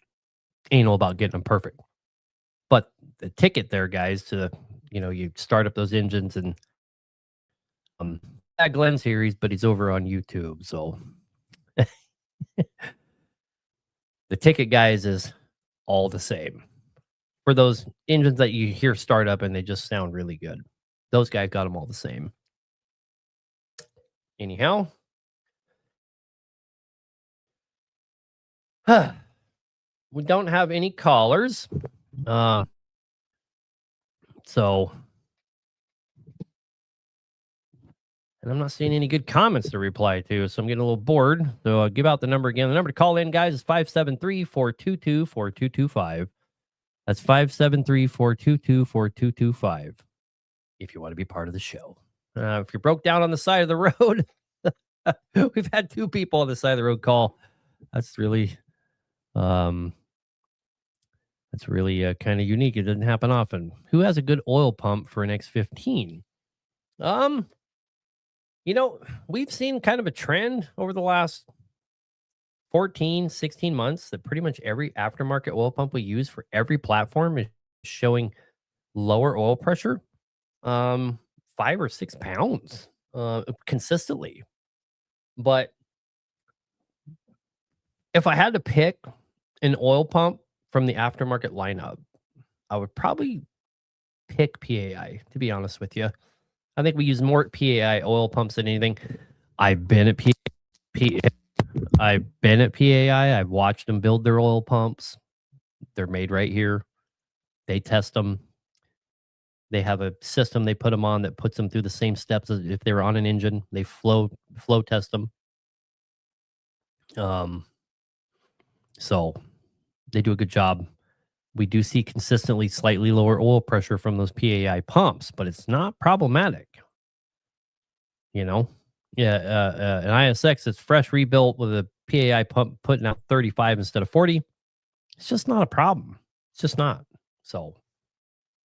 A: anal about getting them perfect. But the ticket there, guys, to you start up those engines and Glenn's here, but he's over on YouTube, so the ticket, guys, is all the same for those engines that you hear start up and they just sound really good. Those guys got them all the same. Anyhow, we don't have any callers. So, and I'm not seeing any good comments to reply to, so I'm getting a little bored. So I'll give out the number again. The number to call in, guys, is 573-422-4225. That's 573-422-4225 if you want to be part of the show. If you're broke down on the side of the road, we've had 2 people on the side of the road call. That's really kind of unique. It doesn't happen often. Who has a good oil pump for an X15? We've seen kind of a trend over the last 14, 16 months that pretty much every aftermarket oil pump we use for every platform is showing lower oil pressure, 5 or 6 pounds consistently. But if I had to pick an oil pump from the aftermarket lineup, I would probably pick PAI, to be honest with you. I think we use more PAI oil pumps than anything. I've been at PAI. I've watched them build their oil pumps. They're made right here. They test them. They have a system they put them on that puts them through the same steps as if they were on an engine. They flow test them. So they do a good job. We do see consistently slightly lower oil pressure from those PAI pumps, but it's not problematic. An ISX that's fresh rebuilt with a PAI pump putting out 35 instead of 40. It's just not a problem. It's just not. So,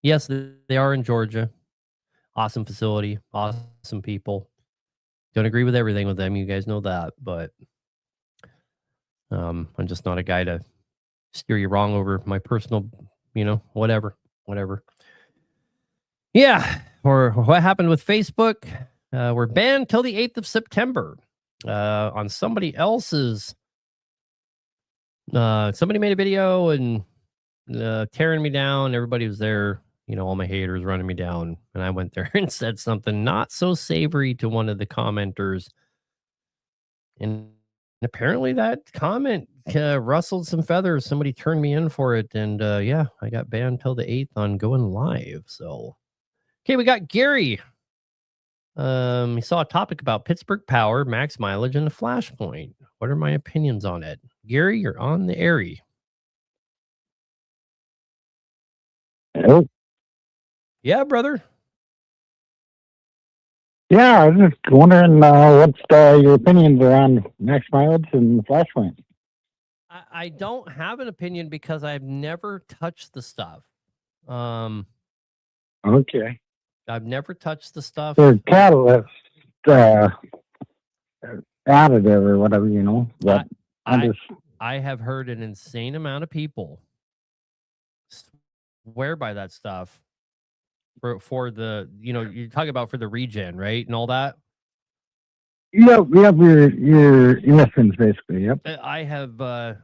A: yes, they are in Georgia. Awesome facility, awesome people. Don't agree with everything with them. You guys know that, but I'm just not a guy to steer you wrong over my personal, whatever. Yeah. Or what happened with Facebook? We're banned till the 8th of September on somebody else's. Somebody made a video and tearing me down. Everybody was there. All my haters running me down. And I went there and said something not so savory to one of the commenters. And apparently that comment rustled some feathers. Somebody turned me in for it. And I got banned till the 8th on going live. So, okay, we got Gary. He saw a topic about Pittsburgh Power, max mileage, and the Flashpoint. What are my opinions on it? Gary, you're on the airy.
F: Hello?
A: Yeah, brother.
F: Yeah, I was just wondering what's your opinions around max mileage and the Flashpoint.
A: I don't have an opinion because I've never touched the stuff.
F: Okay.
A: I've never touched the stuff.
F: They're catalyst additive or whatever, But
A: I have heard an insane amount of people swear by that stuff for the, you talk about for the regen, right? And all that.
F: Yep, your emissions basically, yep.
A: I have,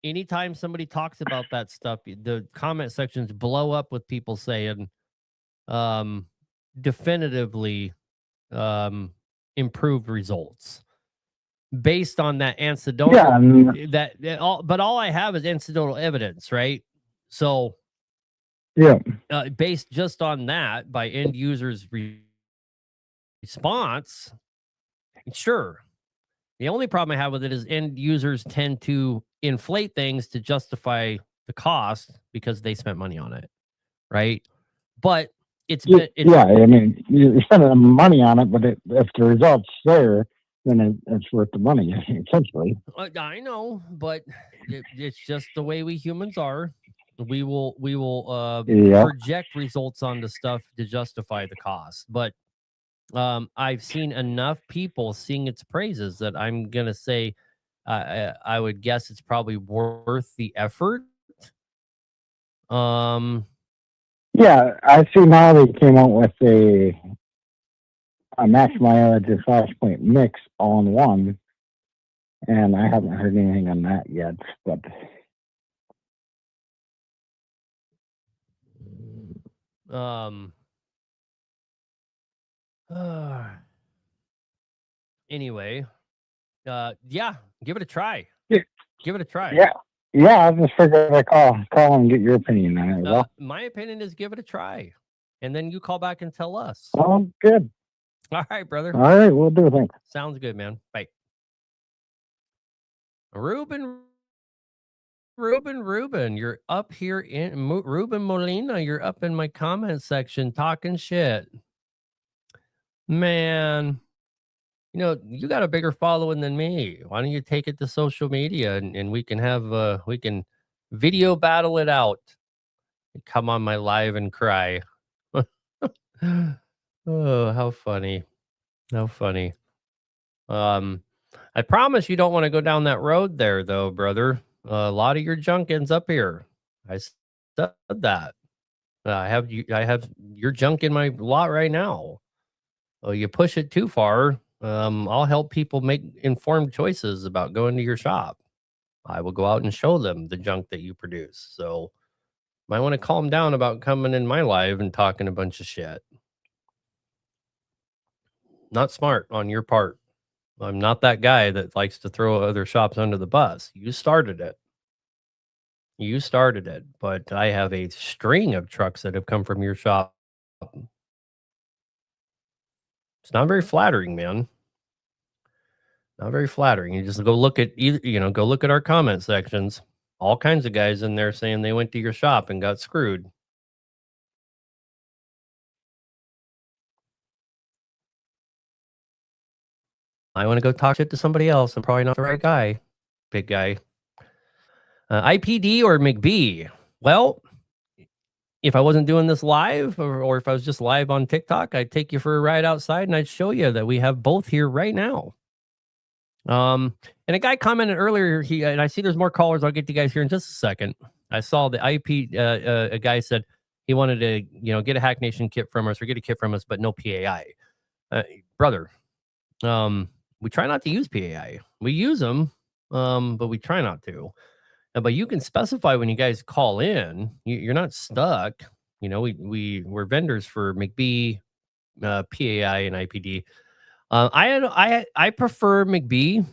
A: anytime somebody talks about that stuff, the comment sections blow up with people saying, definitively, improved results based on that anecdotal.
F: Yeah,
A: but all I have is anecdotal evidence, right? So,
F: yeah,
A: based just on that by end users' response, sure. The only problem I have with it is end users tend to inflate things to justify the cost because they spent money on it, right? But
F: I mean, you're spending money on it, but if the result's there, then it's worth the money, essentially.
A: I know, but it's just the way we humans are. We will project results on the stuff to justify the cost. But I've seen enough people sing its praises that I'm gonna say I would guess it's probably worth the effort.
F: Yeah, I see now they came out with a max mileage and Flashpoint mix all in one, and I haven't heard anything on that yet. But
A: anyway, yeah, give it a try.
F: Yeah.
A: Give it a try.
F: Yeah, I just figured I'd call and get your opinion on it.
A: My opinion is give it a try. and then you call back and tell us.
F: Oh, good.
A: All right, brother.
F: All right, we'll do. Thanks.
A: Sounds good, man. Bye. Ruben, you're up here in Ruben Molina. You're up in my comment section talking shit. Man, you know, you got a bigger following than me. Why don't you take it to social media and we can have we can video battle it out. Come on my live and cry. Oh, how funny. How funny. I promise you don't want to go down that road there though, brother. A lot of your junk ends up here. I said that. I have your junk in my lot right now. You push it too far, I'll help people make informed choices about going to your shop. I will go out and show them the junk that you produce. So might want to calm down about coming in my live and talking a bunch of shit. Not smart on your part. I'm not that guy that likes to throw other shops under the bus. You started it. You started it, but I have a string of trucks that have come from your shop. It's not very flattering, man. Not very flattering. You just go look at go look at our comment sections. All kinds of guys in there saying they went to your shop and got screwed. I want to go talk shit to somebody else. I'm probably not the right guy. Big guy. IPD or McBee? Well, if I wasn't doing this live or if I was just live on TikTok, I'd take you for a ride outside and I'd show you that we have both here right now. And a guy commented earlier, and I see there's more callers. I'll get to you guys here in just a second. I saw the IP, a guy said he wanted to, get a Hack Nation kit from us or get a kit from us, but no PAI. Brother, we try not to use PAI. We use them, but we try not to. But you can specify when you guys call in. You're not stuck. We're vendors for McBee, PAI, and IPD. I prefer McBee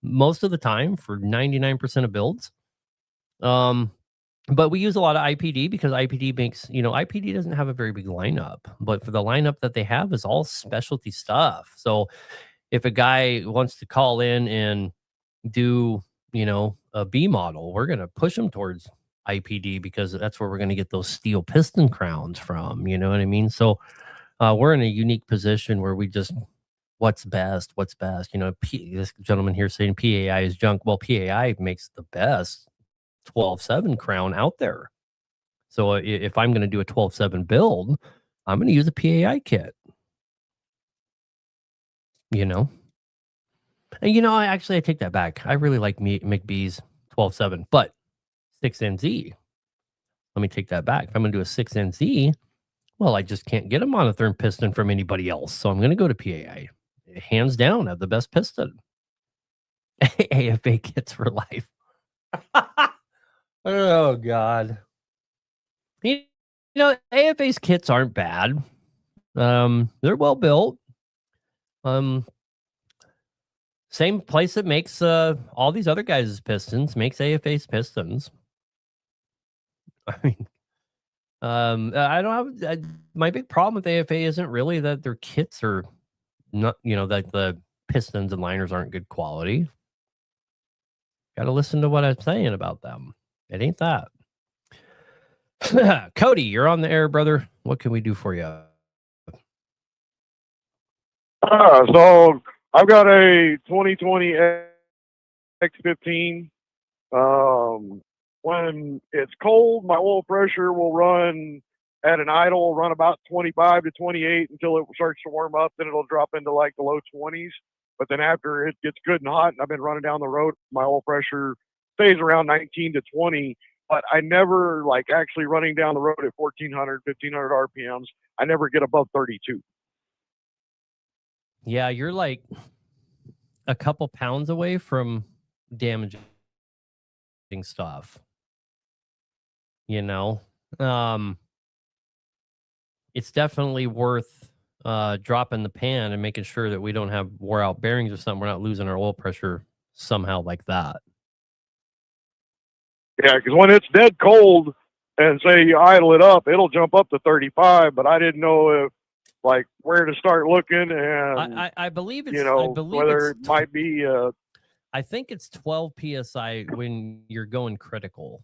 A: most of the time for 99% of builds. But we use a lot of IPD because IPD makes, IPD doesn't have a very big lineup, but for the lineup that they have is all specialty stuff. So if a guy wants to call in and do, a B model, we're going to push them towards IPD because that's where we're going to get those steel piston crowns from. You know what I mean? So we're in a unique position where we just, what's best? This gentleman here saying PAI is junk. Well, PAI makes the best 12.7 crown out there. So if I'm going to do a 12.7 build, I'm going to use a PAI kit. And I take that back. I really like McBee's 12.7, but 6NZ. Let me take that back. If I'm going to do a 6NZ, well, I just can't get a monotherm piston from anybody else. So I'm going to go to PAI. Hands down, have the best piston. AFA kits for life. Oh, God. AFA's kits aren't bad. They're well built. Same place that makes all these other guys' pistons makes AFA's pistons. I mean, I don't have my big problem with AFA isn't really that their kits are not, that the pistons and liners aren't good quality. Got to listen to what I'm saying about them. It ain't that. Cody, you're on the air, brother. What can we do for you?
G: So I've got a 2020 X15. When it's cold, my oil pressure will run at an idle, run about 25 to 28 until it starts to warm up. Then it'll drop into like the low 20s. But then after it gets good and hot, and I've been running down the road, my oil pressure stays around 19 to 20. But I never, actually running down the road at 1,400, 1,500 RPMs, I never get above 32.
A: Yeah, you're like a couple pounds away from damaging stuff. It's definitely worth dropping the pan and making sure that we don't have wore out bearings or something. We're not losing our oil pressure somehow like that.
G: Yeah, because when it's dead cold, and say you idle it up, it'll jump up to 35. But I didn't know if like where to start looking, and
A: I believe it's
G: you know
A: I believe
G: whether
A: it's
G: it might be.
A: I think it's 12 psi when you're going critical.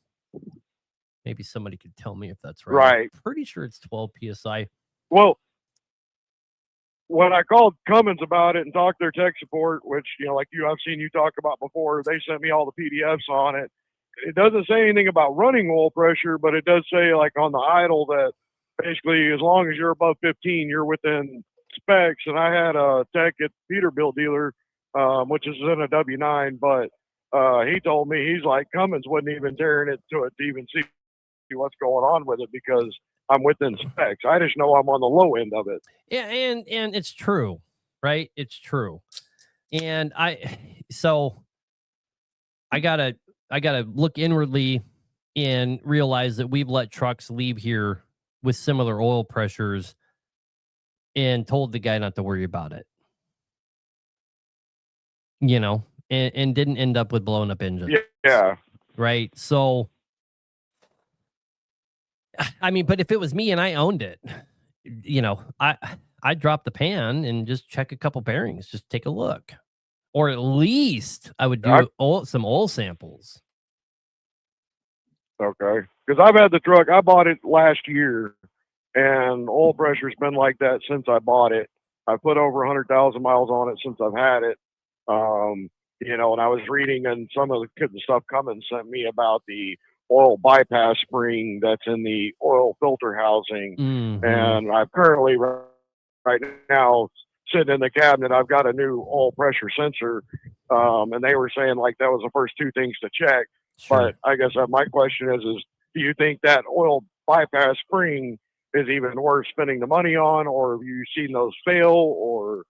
A: Maybe somebody could tell me if that's right.
G: Right.
A: I'm pretty sure it's 12 psi.
G: Well, when I called Cummins about it and talked to their tech support, which, you know, like I've seen you talk about before, they sent me all the PDFs on it. It doesn't say anything about running oil pressure, but it does say, like, on the idle that basically as long as you're above 15, you're within specs. And I had a tech at Peterbilt dealer, which is in a W9, but he told me, he's like, Cummins wasn't even tearing it to even see what's going on with it because I'm within specs. I just know I'm on the low end of it.
A: Yeah, and it's true, right? It's true. And I gotta look inwardly and realize that we've let trucks leave here with similar oil pressures and told the guy not to worry about it. You know, and didn't end up with blowing up engines.
G: Yeah.
A: Right. So I mean, but if it was me and I owned it, you know, I'd drop the pan and just check a couple bearings, just take a look. Or at least I would do some oil samples.
G: Okay. Because I've had the truck, I bought it last year, and oil pressure's been like that since I bought it. I put over 100,000 miles on it since I've had it. You know, and I was reading and some of the stuff Cummins sent me about the oil bypass spring that's in the oil filter housing.
A: Mm-hmm.
G: And I'm currently right now sitting in the cabinet, I've got a new oil pressure sensor. And they were saying like that was the first two things to check.
A: Sure.
G: But I guess my question is do you think that oil bypass spring is even worth spending the money on, or have you seen those fail? Or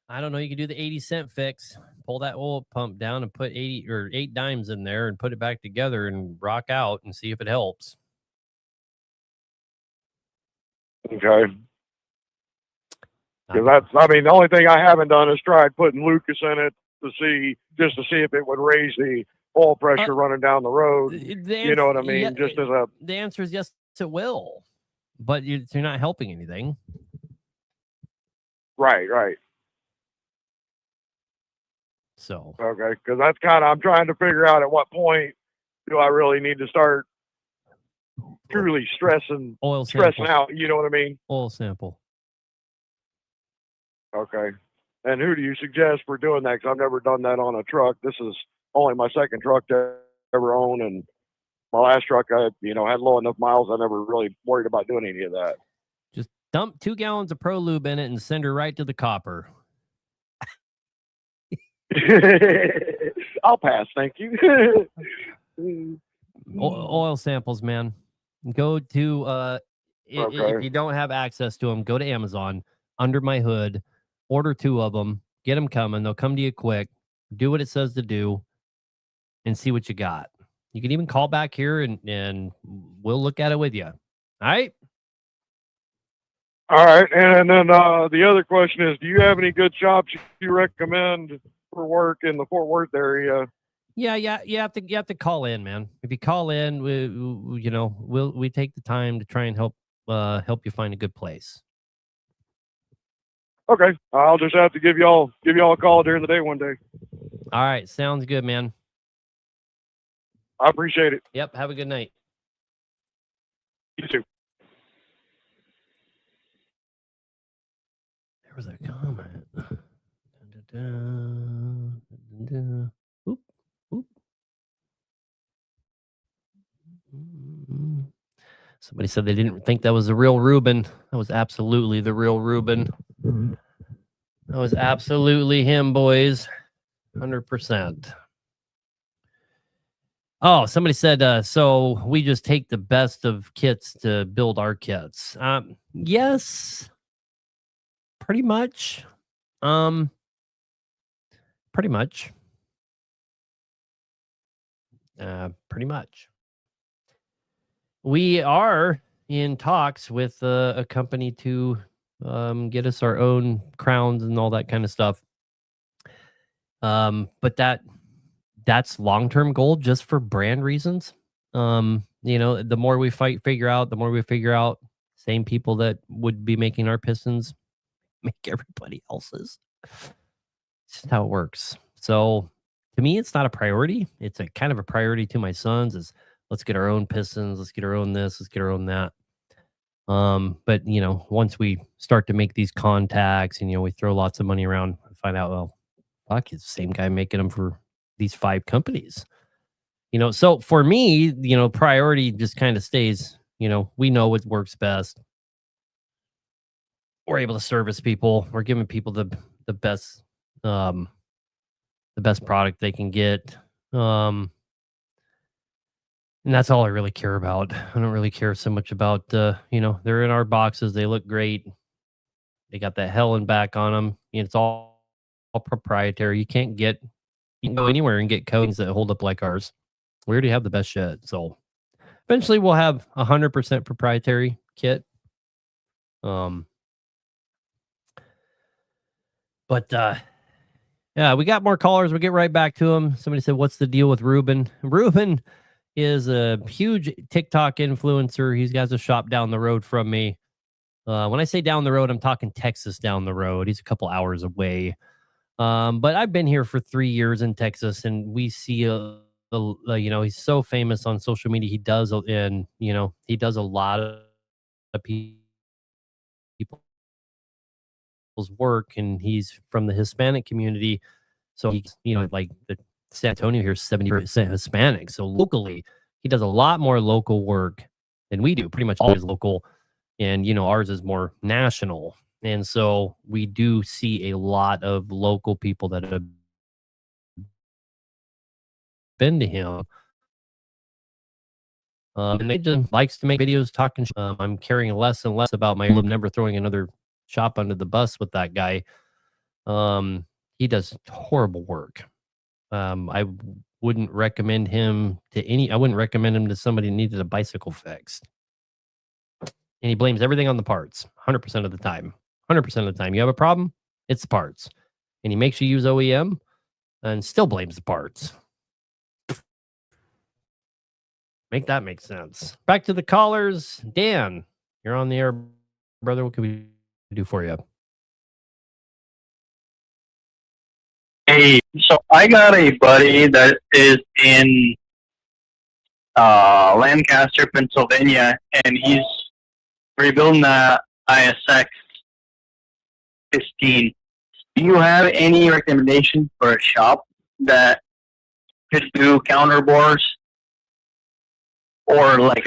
A: I don't know. You could do the 80-cent fix, pull that oil pump down and put 80 or 8 dimes in there and put it back together and rock out and see if it helps.
G: okay. Because that's, I mean, the only thing I haven't done is tried putting Lucas in it to see if it would raise the oil pressure running down the road. You know what I mean?
A: Yeah,
G: just as a.
A: The answer is yes, it will, but you're not helping anything.
G: Right.
A: So
G: Okay, because that's kind of I'm trying to figure out at what point do I really need to start truly stressing out. You know what I mean?
A: Oil sample.
G: Okay. And who do you suggest for doing that? Because I've never done that on a truck. This is only my second truck to ever own, and my last truck I had low enough miles. I never really worried about doing any of that.
A: Just dump 2 gallons of Pro Lube in it and send her right to the copper.
G: I'll pass, thank you.
A: Oil samples, man. Go to if you don't have access to them, go to Amazon. Under my hood, order 2 of them. Get them coming. They'll come to you quick. Do what it says to do, and see what you got. You can even call back here and we'll look at it with you. All right.
G: All right, and then the other question is, do you have any good shops you recommend for work in the Fort Worth area?
A: Yeah. You have to call in, man. If you call in, we take the time to try and help you find a good place.
G: Okay, I'll just have to give y'all a call during the day one day.
A: All right, sounds good, man.
G: I appreciate it.
A: Yep. Have a good night.
G: You too.
A: There was a comment. Oop. Somebody said they didn't think that was the real Ruben. That was absolutely the real Ruben. That was absolutely him, boys. 100%. Oh, somebody said, so we just take the best of kits to build our kits. Yes, pretty much. Pretty much. Pretty much. We are in talks with a company to get us our own crowns and all that kind of stuff. But that's long-term goal just for brand reasons. you know, the more we figure out, same people that would be making our pistons make everybody else's. It's just how it works. So to me, it's not a priority. It's a kind of a priority to my sons is let's get our own pistons, let's get our own this, let's get our own that. But you know, once we start to make these contacts and you know, we throw lots of money around and find out, well, fuck, it's the same guy making them for these 5 companies. You know, so for me, you know, priority just kind of stays, you know, we know what works best. We're able to service people. We're giving people the best product they can get. And that's all I really care about. I don't really care so much about you know, they're in our boxes, they look great. They got that Helen back on them. It's all proprietary. You can go anywhere and get coatings that hold up like ours. We already have the best shit. So eventually we'll have 100% proprietary kit. But yeah, we got more callers. We'll get right back to them. Somebody said, what's the deal with Ruben? Ruben is a huge TikTok influencer. He's got a shop down the road from me. When I say down the road, I'm talking Texas down the road. He's a couple hours away. But I've been here for 3 years in Texas, and we see you know, he's so famous on social media. He does, and you know, he does a lot of people's work, and he's from the Hispanic community. So he's, you know, like the San Antonio here is 70% Hispanic. So locally, he does a lot more local work than we do. Pretty much always local, and you know, ours is more national. And so we do see a lot of local people that have been to him. And they just likes to make videos talking. I'm caring less and less about my never throwing another shop under the bus with that guy. He does horrible work. I wouldn't recommend him to I wouldn't recommend him to somebody who needed a bicycle fixed. And he blames everything on the parts 100% of the time. 100% of the time. You have a problem, it's the parts. And he makes you use OEM and still blames the parts. Make that make sense. Back to the callers. Dan, you're on the air, brother. What can we do for you?
H: Hey, so I got a buddy that is in Lancaster, Pennsylvania, and he's rebuilding the ISX 15. Do you have any recommendation for a shop that could do counter bores, or like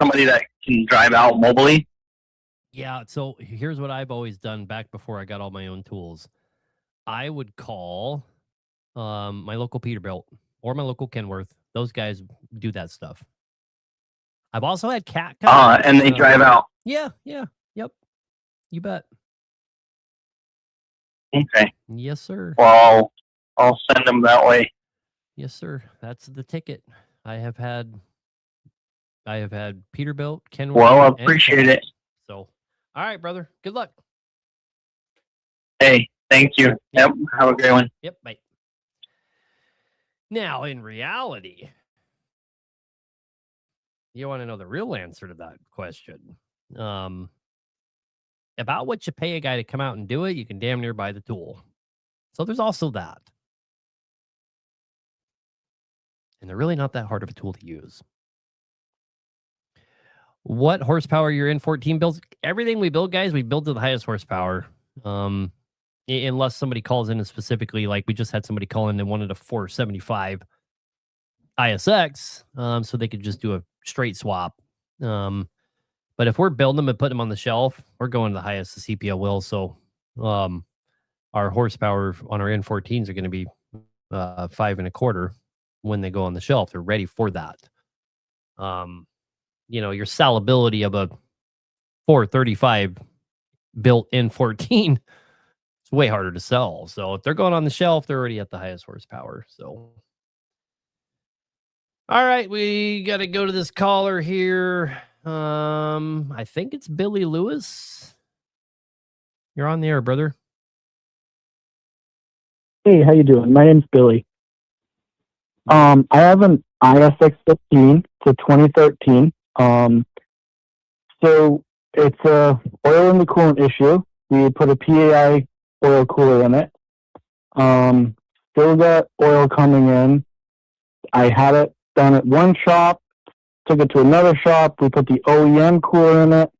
H: somebody that can drive out mobily?
A: Yeah, so here's what I've always done back before I got all my own tools. I would call my local Peterbilt or my local Kenworth. Those guys do that stuff. I've also had Cat.
H: And they drive out.
A: Yeah, yep. You bet.
H: Okay.
A: Yes, sir.
H: Well, I'll send them that way.
A: Yes, sir. That's the ticket. I have had Peterbilt, Kenworth.
H: Well, I appreciate it.
A: So, all right, brother. Good luck.
H: Hey, thank you. Yep. Have a great one.
A: Yep. Bye. Now, in reality, you want to know the real answer to that question. About what you pay a guy to come out and do it, you can damn near buy the tool. So there's also that. And they're really not that hard of a tool to use. What horsepower your N14 builds? Everything we build, guys, we build to the highest horsepower. Unless somebody calls in and specifically, like we just had somebody call in and wanted a 475 ISX, so they could just do a straight swap. But if we're building them and putting them on the shelf, we're going to the highest the CPO will. So our horsepower on our N14s are going to be 5 1/4 when they go on the shelf. They're ready for that. You know, your salability of a 435 built N14, it's way harder to sell. So if they're going on the shelf, they're already at the highest horsepower. So, all right, we got to go to this caller here. I think it's Billy Lewis. You're on the air, brother.
I: Hey, how you doing? My name's Billy.
F: I have an ISX 15 to 2013. So it's a oil in the coolant issue. We put a PAI oil cooler in it. Still got oil coming in. I had it done at one shop, took it to another shop. We put the OEM cooler in it.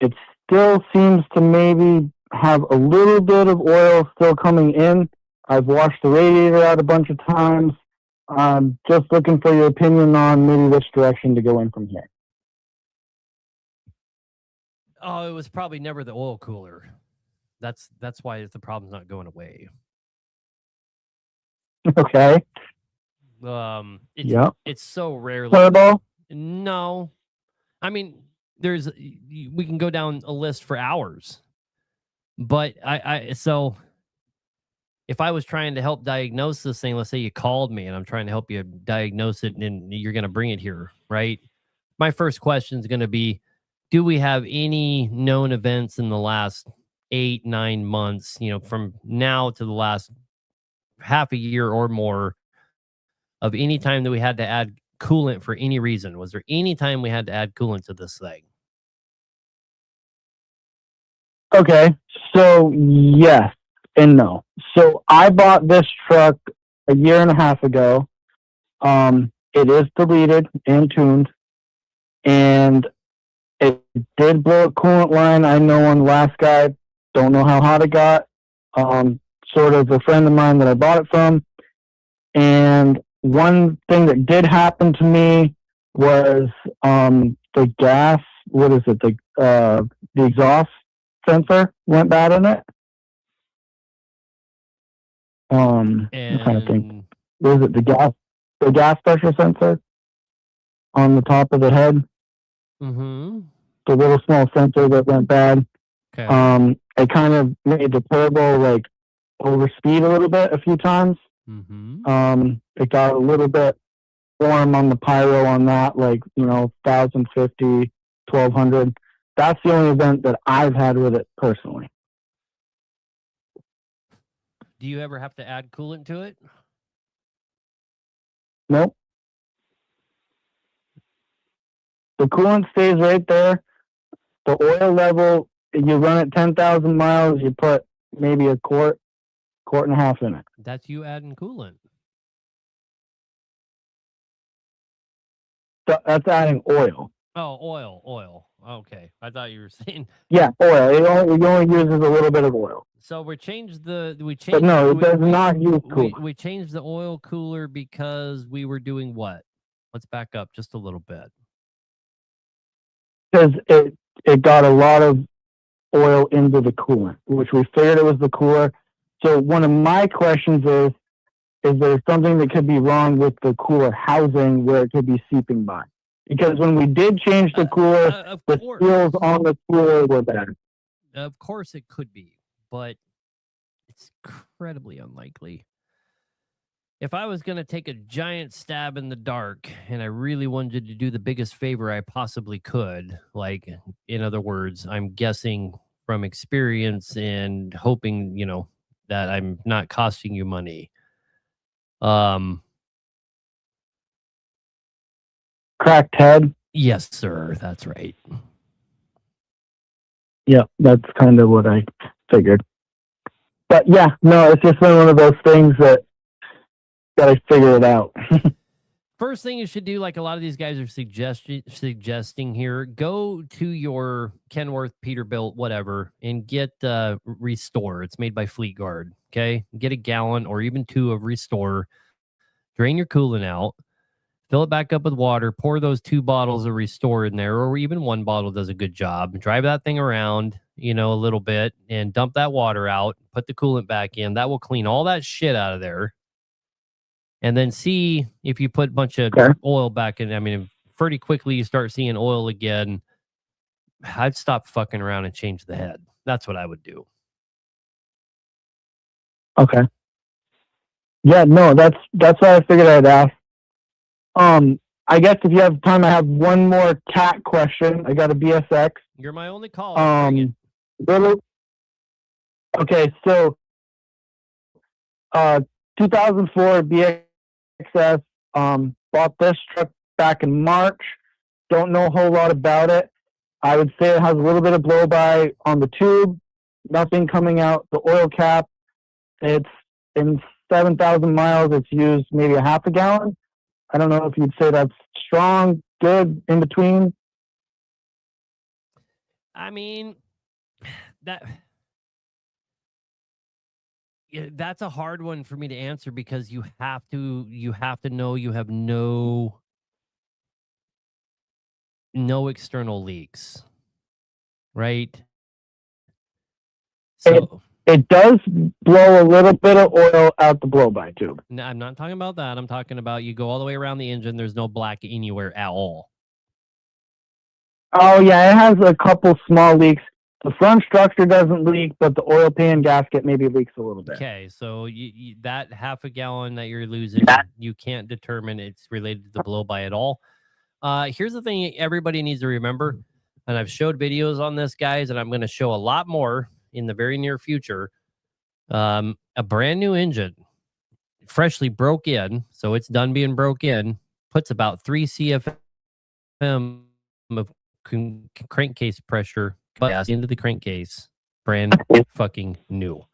F: It still seems to maybe have a little bit of oil still coming in. I've washed the radiator out a bunch of times. I'm just looking for your opinion on maybe which direction to go in from here.
A: Oh, it was probably never the oil cooler. That's why the problem's not going away.
F: Okay.
A: It's so rarely.
F: Turbo?
A: No, I mean, we can go down a list for hours, but so if I was trying to help diagnose this thing, let's say you called me and I'm trying to help you diagnose it, and you're going to bring it here, right? My first question is going to be, do we have any known events in the last 8-9 months, from now to the last half a year or more, of any time that we had to add coolant for any reason? Was there any time we had to add coolant to this thing?
F: Okay, so yes and no. So I bought this truck a year and a half ago. It is deleted and tuned, and it did blow a coolant line. I know on the last guy, don't know how hot it got. Sort of a friend of mine that I bought it from. And one thing that did happen to me was the gas, what is it? The exhaust sensor went bad in it. I'm trying to think. Was it the gas pressure sensor on the top of the head?
A: Mm-hmm.
F: The little small sensor that went bad.
A: Okay.
F: It kind of made the turbo like overspeed a little bit a few times.
A: Mm-hmm.
F: It got a little bit warm on the pyro on that, like 1050, 1200. That's the only event that I've had with it personally.
A: Do you ever have to add coolant to it?
F: Nope. The coolant stays right there. The oil level, you run it 10,000 miles, you put maybe a quart and a half in it.
A: That's you adding coolant.
F: So that's adding oil.
A: Oh, oil. Okay, I thought you were saying.
F: Yeah, oil. It only uses a little bit of oil.
A: So we changed. But
F: no, it does not use coolant.
A: We changed the oil cooler because we were doing what? Let's back up just a little bit.
F: Because it got a lot of oil into the coolant, which we figured it was the cooler. So one of my questions is there something that could be wrong with the cooler housing where it could be seeping by? Because when we did change the cooler, the seals on the cooler were bad.
A: Of course it could be, but it's incredibly unlikely. If I was going to take a giant stab in the dark and I really wanted to do the biggest favor I possibly could, like, in other words, I'm guessing from experience and hoping, that I'm not costing you money.
F: Cracked head?
A: Yes, sir. That's right.
F: Yeah, that's kind of what I figured. But yeah, no, it's just been one of those things that I figure it out.
A: First thing you should do, like a lot of these guys are suggesting here, go to your Kenworth, Peterbilt, whatever, and get Restore. It's made by Fleet Guard. Okay, get a gallon or even 2 of Restore. Drain your coolant out. Fill it back up with water. Pour those 2 bottles of Restore in there, or even 1 bottle does a good job. Drive that thing around, a little bit, and dump that water out. Put the coolant back in. That will clean all that shit out of there. And then see if you put a bunch of oil back in. I mean, pretty quickly you start seeing oil again. I'd stop fucking around and change the head. That's what I would do.
F: Okay. Yeah, no, that's why I figured I'd ask. I guess if you have time, I have one more cat question. I got a BSX.
A: You're my only caller.
F: Okay, so 2004 BSX
D: Access. Bought this truck back in March. Don't know a whole lot about it. I would say it has a little bit of blow by on the tube. Nothing coming out the oil cap. It's in 7,000 miles. It's used maybe a half a gallon. I don't know if you'd say that's strong, good, in between.
A: I mean, that's a hard one for me to answer because you have to know you have no external leaks, right? So
D: it does blow a little bit of oil out the blow-by tube.
A: no, I'm not talking about that. I'm talking about you go all the way around the engine. There's no black anywhere at all.
D: Oh yeah, it has a couple small leaks. The front structure doesn't leak, but the oil pan gasket maybe leaks a little bit.
A: Okay, so you that half a gallon that you're losing, you can't determine it's related to the blow-by at all. Here's the thing everybody needs to remember, and I've showed videos on this, guys, and I'm going to show a lot more in the very near future. A brand new engine, freshly broke in, so it's done being broke in, puts about 3 CFM of crankcase pressure into the crankcase, brand fucking new.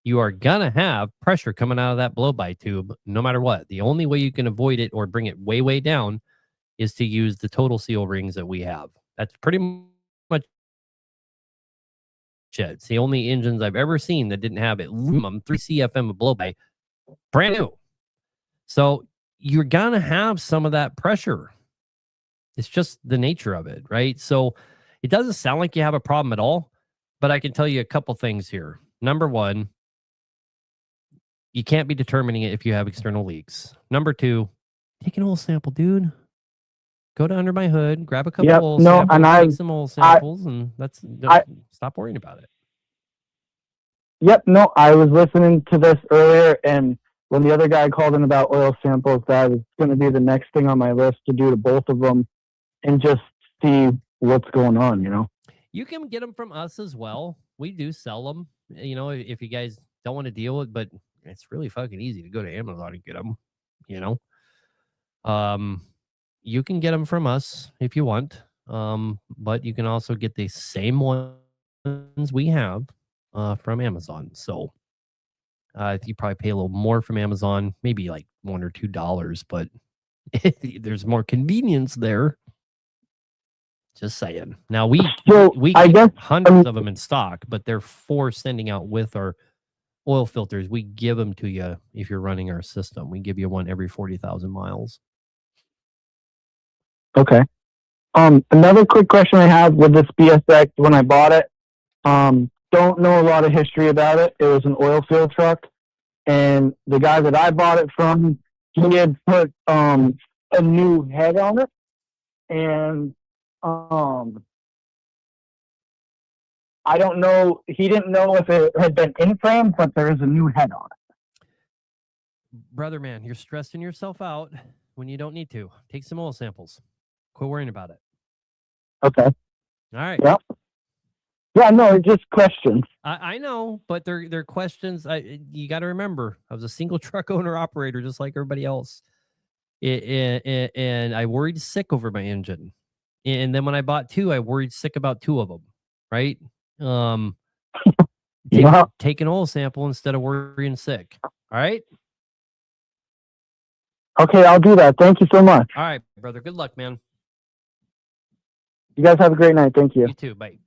A: You are gonna have pressure coming out of that blow-by tube no matter what. The only way you can avoid it or bring it way down is to use the total seal rings that we have. That's pretty much it. It's the only engines I've ever seen that didn't have at minimum 3 CFM of blow-by, brand new. So you're gonna have some of that pressure. It's just the nature of it, right? So it doesn't sound like you have a problem at all, but I can tell you a couple things here. Number one, you can't be determining it if you have external leaks. Number two, take an oil sample, dude. Go to Under My Hood, grab a couple oil samples, take some oil samples, and stop worrying about it.
D: Yep, no, I was listening to this earlier, and when the other guy called in about oil samples, that was going to be the next thing on my list to do to both of them and just see what's going on, you know?
A: You can get them from us as well. We do sell them, you know, if you guys don't want to deal with, but it's really fucking easy to go to Amazon and get them, you know? You can get them from us if you want, but you can also get the same ones we have from Amazon. So you probably pay a little more from Amazon, maybe like $1 or $2, but there's more convenience there. Just saying. Now we get hundreds of them in stock, but they're for sending out with our oil filters. We give them to you if you're running our system. We give you one every 40,000 miles.
D: Okay. Another quick question I have with this BSX when I bought it. Don't know a lot of history about it. It was an oil field truck, and the guy that I bought it from, he had put a new head on it, and I don't know. He didn't know if it had been in frame, but there is a new head on it.
A: Brother man, you're stressing yourself out when you don't need to. Take some oil samples. Quit worrying about it.
D: Okay.
A: All right.
D: Yep. Yeah, no, it's just questions.
A: I know, but they're questions. You got to remember, I was a single truck owner operator just like everybody else. And I worried sick over my engine. And then when I bought two, I worried sick about two of them, right? Take an oil sample instead of worrying sick. All right?
D: Okay, I'll do that. Thank you so much.
A: All right, brother. Good luck, man.
D: You guys have a great night. Thank you.
A: You too. Bye.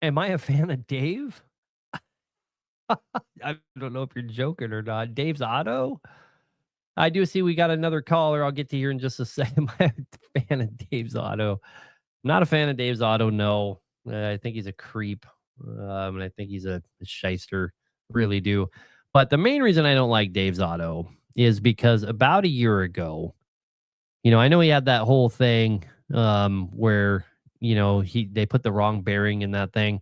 A: Am I a fan of Dave? I don't know if you're joking or not. Dave's Auto? I do see we got another caller. I'll get to here in just a second. I'm a fan of Dave's Auto. Not a fan of Dave's Auto, no. I think he's a creep. And I think he's a shyster. Really do. But the main reason I don't like Dave's Auto is because about a year ago, you know, I know he had that whole thing where, you know, they put the wrong bearing in that thing.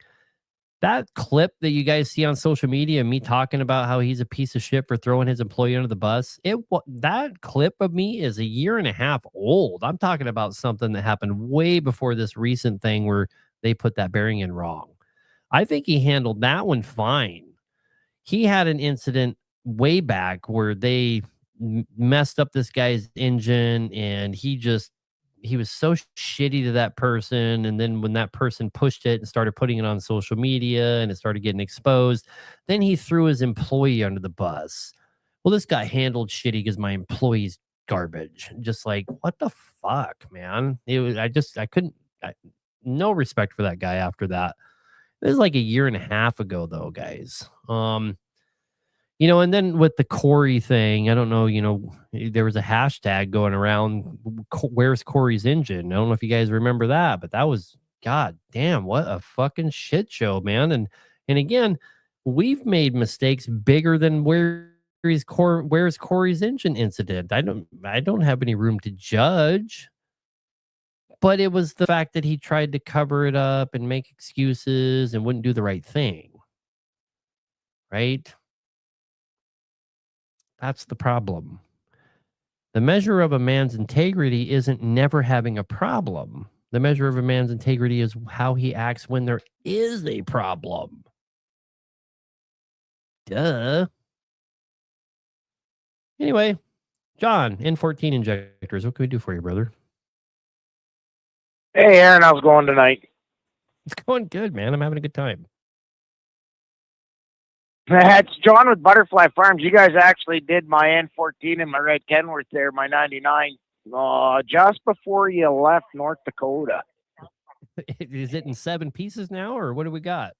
A: That clip that you guys see on social media, me talking about how he's a piece of shit for throwing his employee under the bus, that clip of me is a year and a half old. I'm talking about something that happened way before this recent thing where they put that bearing in wrong. I think he handled that one fine. He had an incident way back where they messed up this guy's engine, and he was so shitty to that person. And then when that person pushed it and started putting it on social media and it started getting exposed, then he threw his employee under the bus. Well, this got handled shitty because my employee's garbage. Just like, what the fuck, man? No respect for that guy after that. This is like a year and a half ago, though, guys. And then with the Corey thing, I don't know, there was a hashtag going around, where's Corey's engine? I don't know if you guys remember that, but that was, god damn, what a fucking shit show, man. And again, we've made mistakes bigger than where's Corey's engine incident. I don't have any room to judge. But it was the fact that he tried to cover it up and make excuses and wouldn't do the right thing. Right? That's the problem. The measure of a man's integrity isn't never having a problem. The measure of a man's integrity is how he acts when there is a problem. Duh. Anyway, John, N14 injectors. What can we do for you, brother?
I: Hey, Aaron, how's it going tonight?
A: It's going good, man. I'm having a good time.
I: It's John with Butterfly Farms. You guys actually did my N14 and my Red Kenworth there, my 99, just before you left North Dakota.
A: Is it in 7 pieces now, or what do we got?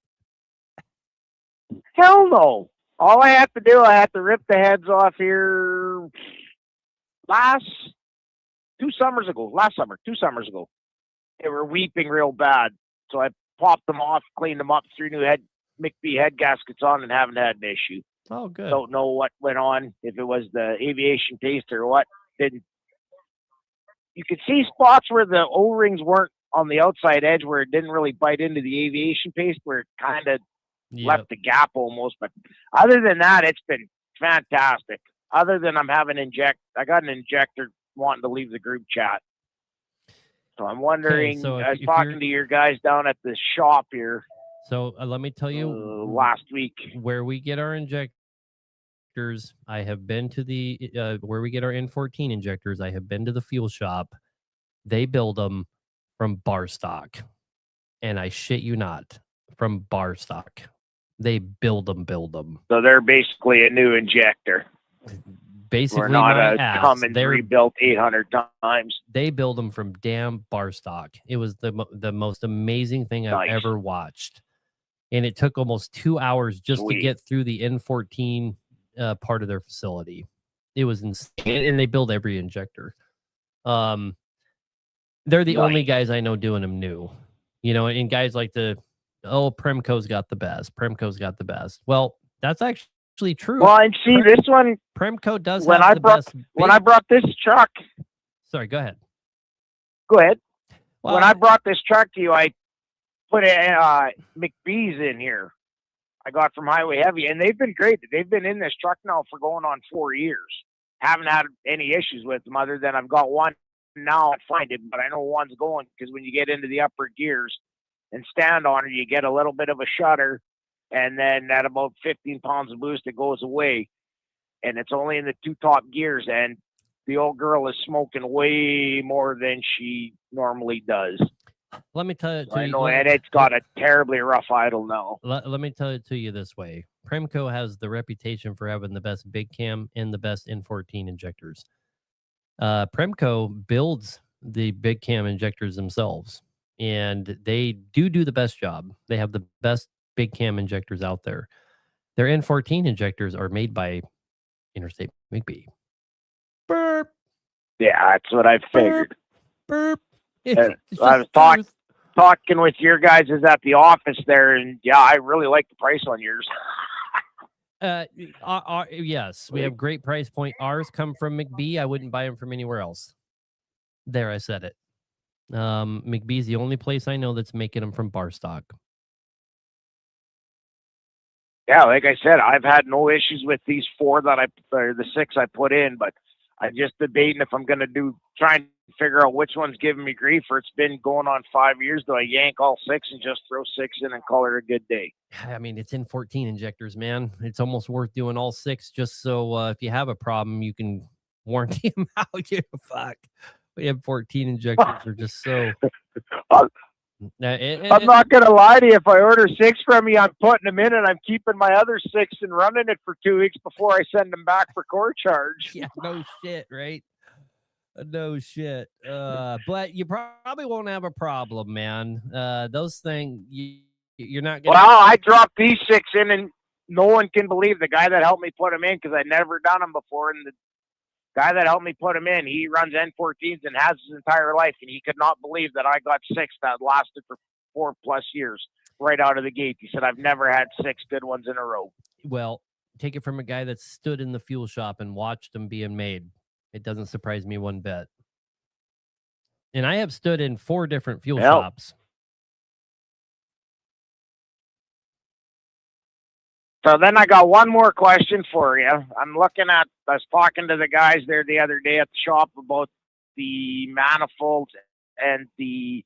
I: Hell no. All I have to do, I have to rip the heads off here last 2 summers ago. They were weeping real bad. So I popped them off, cleaned them up, 3 new McBee head gaskets on, and haven't had an issue.
A: Oh, good.
I: Don't know what went on, if it was the aviation paste or what. You could see spots where the O-rings weren't on the outside edge, where it didn't really bite into the aviation paste, where it kind of left the gap almost. But other than that, it's been fantastic. Other than I got an injector wanting to leave the group chat. So I'm wondering, I was talking to your guys down at the shop here.
A: So let me tell you,
I: last week,
A: where we get our injectors, I have been to where we get our N14 injectors. I have been to the fuel shop. They build them from bar stock, and I shit you not, from bar stock. They build them.
I: So they're basically a new injector.
A: Basically,
I: we're not Cummins rebuilt 800 times.
A: They build them from damn bar stock. It was the most amazing thing I've ever watched, and it took almost 2 hours just to get through the N14 part of their facility. It was insane, and they build every injector. They're the only guys I know doing them new, and guys like Premco's got the best. Well, that's actually true.
I: Well, and see, this one,
A: Premco does
I: when
A: have
I: I
A: the
I: brought
A: best.
I: When I brought this truck,
A: sorry, go ahead.
I: Well, when
A: I
I: brought this truck to you, I put McBee's in here. I got from Highway Heavy, and they've been great. They've been in this truck now for going on 4 years. Haven't had any issues with them, other than I've got one now. I find it, but I know one's going, because when you get into the upper gears and stand on it, you get a little bit of a shudder. And then at about 15 pounds of boost, it goes away. And it's only in the 2 top gears. And the old girl is smoking way more than she normally does.
A: Let me tell you.
I: I know, and it's got a terribly rough idle now.
A: Let me tell it to you this way. Premco has the reputation for having the best big cam and the best N14 injectors. Premco builds the big cam injectors themselves, and they do the best job. They have the best big cam injectors out there. Their N14 injectors are made by Interstate McBee. Burp.
I: Yeah, that's what I figured.
A: Burp.
I: I was talking with your guys at the office there, and yeah, I really like the price on yours.
A: Yes, we have great price point. Ours come from McBee. I wouldn't buy them from anywhere else. There, I said it. McBee's the only place I know that's making them from bar stock.
I: yeah, like I said, I've had no issues with these 4 or the 6 I put in, but I'm just debating if I'm going to try and figure out which one's giving me grief. Or it's been going on 5 years. Do I yank all 6 and just throw 6 in and call it a good day?
A: I mean, it's N14 injectors, man. It's almost worth doing all 6 just so if you have a problem, you can warranty them out. You know, fuck. N14 injectors are just so.
I: I'm not going to lie to you. If I order 6 from you, I'm putting them in and I'm keeping my other 6 and running it for 2 weeks before I send them back for core charge.
A: Yeah, no shit, right? No shit. But you probably won't have a problem, man. Those things, you're not going to.
I: Well, I dropped these 6 in and no one can believe the guy that helped me put them in because I'd never done them before. And the guy that helped me put him in, he runs N14s and has his entire life, and he could not believe that I got 6 that lasted for 4+ years right out of the gate. He said, I've never had 6 good ones in a row.
A: Well, take it from a guy that stood in the fuel shop and watched them being made. It doesn't surprise me one bit. And I have stood in 4 different fuel shops.
I: So then I got one more question for you. I was talking to the guys there the other day at the shop about the manifolds and the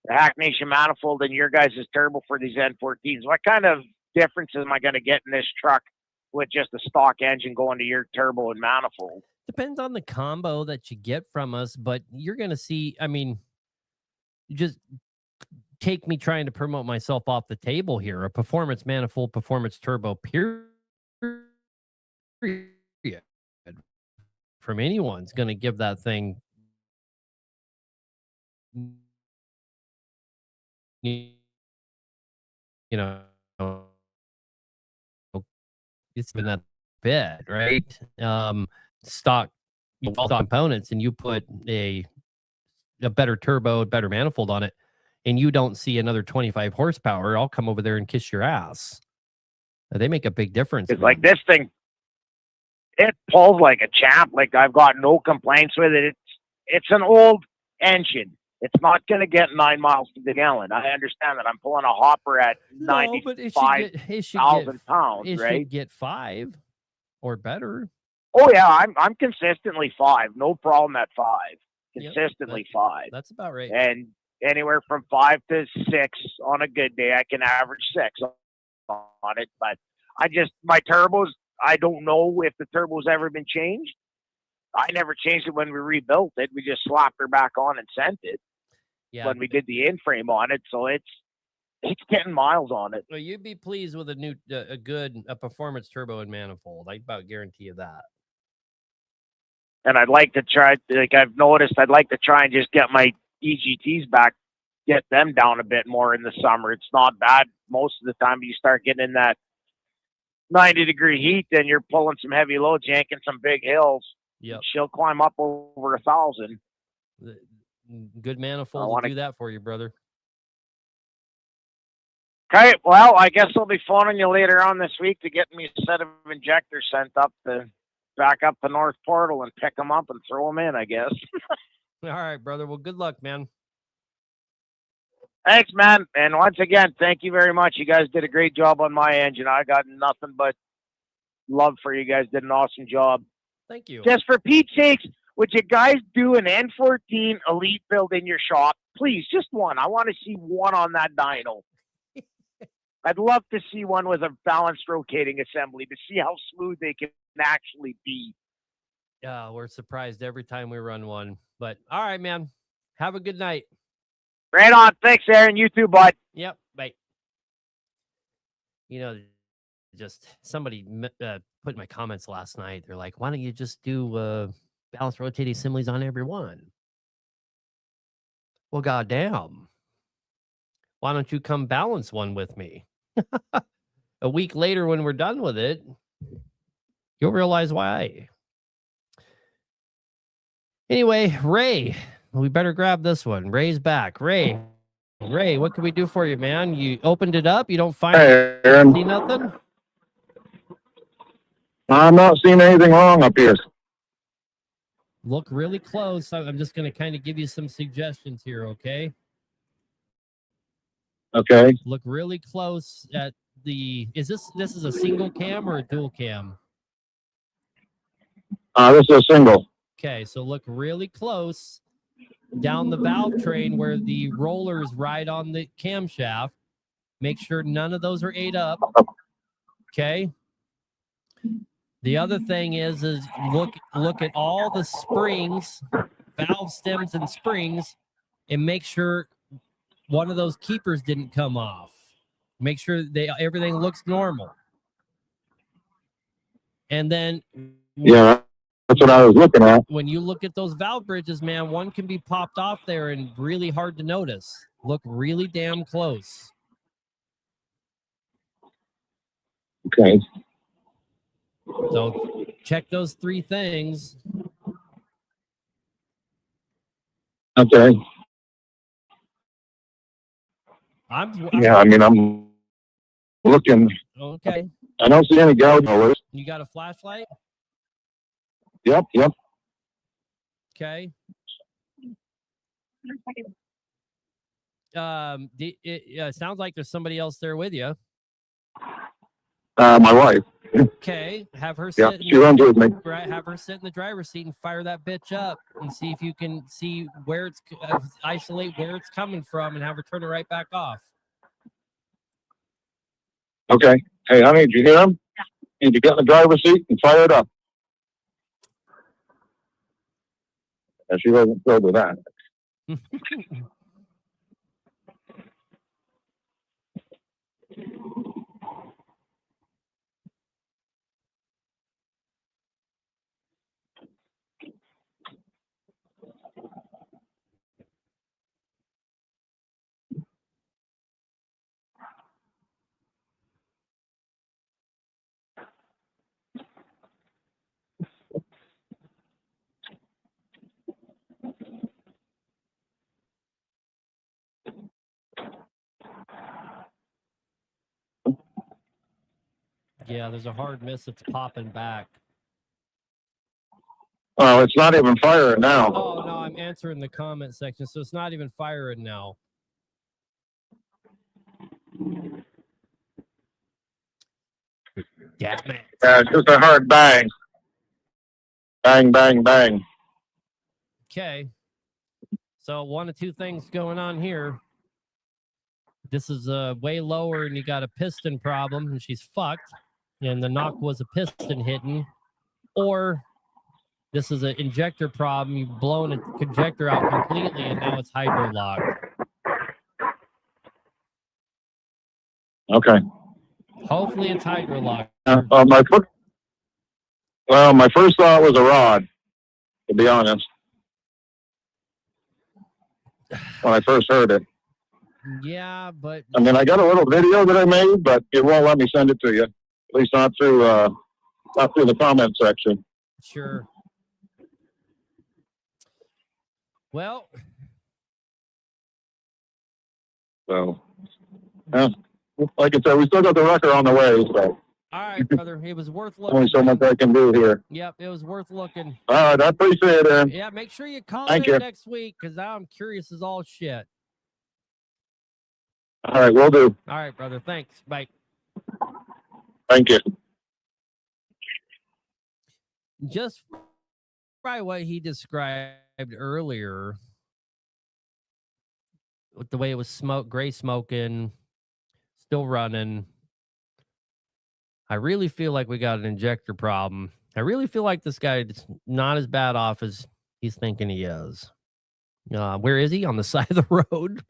I: Hack Nation manifold and your guys' turbo for these N14s. What kind of difference am I going to get in this truck with just a stock engine going to your turbo and manifold?
A: Depends on the combo that you get from us, but you're going to see, I mean, just take me trying to promote myself off the table here. A performance manifold, performance turbo, period, from anyone's going to give that thing, you know, it's been that bit, right? Stock components, and you put a better turbo, better manifold on it, and you don't see another 25 horsepower, I'll come over there and kiss your ass. They make a big difference.
I: It's like this thing, it pulls like a champ. Like I've got no complaints with it. It's an old engine. It's not going to get 9 miles to the gallon. I understand that. I'm pulling a hopper at 95,000 pounds,
A: it
I: right?
A: should get 5 or better.
I: Oh yeah, I'm consistently 5. No problem at 5. Consistently 5.
A: That's about right.
I: And anywhere from 5 to 6 on a good day, I can average 6 on it. But my turbos, I don't know if the turbo's ever been changed. I never changed it when we rebuilt it. We just slapped her back on and sent it when we did the in-frame on it. So it's getting miles on it.
A: Well, you'd be pleased with a good performance turbo and manifold. I about guarantee you that.
I: And I'd like to try, I've noticed, I'd like to try and just get my EGTs back, get them down a bit more in the summer. It's not bad most of the time. You start getting in that 90-degree heat, then you're pulling some heavy loads, yanking some big hills.
A: Yep.
I: She'll climb up over 1,000.
A: Good manifold will do that for you, brother.
I: Okay, well, I guess I'll be phoning you later on this week to get me a set of injectors sent up to back up the North Portal and pick them up and throw them in, I guess.
A: All right, brother. Well, good luck, man.
I: Thanks, man. And once again, thank you very much. You guys did a great job on my engine. I got nothing but love for you guys. Did an awesome job.
A: Thank you.
I: Just for Pete's sakes, would you guys do an N14 Elite build in your shop? Please, just one. I want to see one on that dyno. I'd love to see one with a balanced rotating assembly to see how smooth they can actually be.
A: Yeah, we're surprised every time we run one. But all right, man. Have a good night.
I: Right on. Thanks, Aaron. You too, bud.
A: Yep. Bye. You know, just somebody put in my comments last night. They're like, why don't you just do balanced rotating assemblies on every one? Well, goddamn. Why don't you come balance one with me? A week later, when we're done with it, you'll realize why. Anyway, Ray, we better grab this one. Ray's back. Ray, what can we do for you, man? You opened it up. You don't find see nothing?
E: I'm not seeing anything wrong up here.
A: Look really close. I'm just going to kind of give you some suggestions here, okay?
E: Okay.
A: Look really close at the is this is a single cam or a dual cam?
E: This is a single.
A: Okay, so look really close down the valve train where the rollers ride on the camshaft. Make sure none of those are ate up. Okay. The other thing is look at all the springs, valve stems and springs, and make sure one of those keepers didn't come off. Make sure everything looks normal. And then
E: Yeah, that's what I was looking at.
A: when you look at those valve bridges, man, one can be popped off there and really hard to notice. Look really damn close.
E: Okay.
A: So check those three things.
E: Okay. Yeah, I mean, I'm looking.
A: Okay.
E: I don't see any gouge rollers.
A: You got a flashlight?
E: Yep.
A: Okay. It sounds like there's somebody else there with you.
E: My wife.
A: Okay, have her
E: Yeah,
A: sit.
E: she runs with me.
A: Right, have her sit in the driver's seat and fire that bitch up, and see if you can see where it's isolate where it's coming from, and have her turn it right back off.
E: Okay. Hey, honey, did you hear him? Need to get in the driver's seat and fire it up. And she wasn't thrilled with that.
A: Yeah, there's a hard miss. It's popping back.
E: Oh, it's not even firing now.
A: Oh no, I'm answering the comment section, so it's not even firing now. Damn it.
E: Yeah, it's just a hard bang. Bang, bang, bang.
A: Okay. So one of two things going on here. This is way lower, and you got a piston problem, and she's fucked. And the knock was a piston hitting, or this is an injector problem. You've blown a conjector out completely, and now it's hydro locked.
E: Okay.
A: Hopefully, it's hydro locked.
E: My first thought was a rod, to be honest. When I first heard it.
A: Yeah, but
E: I mean, I got a little video that I made, but it won't let me send it to you. At least not through the comment section.
A: Sure. Well.
E: So, yeah, like I said, we still got the wrecker on the way. So.
A: All right, brother. It was worth looking.
E: Only so much I can do here.
A: Yep, it was worth looking.
E: All right, I appreciate it, Aaron.
A: Yeah, make sure you call
E: Thank
A: in
E: you.
A: next week, because now I'm curious as all shit.
E: All right, will do.
A: All right, brother. Thanks. Bye.
E: Thank you.
A: Just by what he described earlier, with the way it was gray smoking, still running, I really feel like we got an injector problem. I really feel like this guy is not as bad off as he's thinking he is. Where is he? On the side of the road?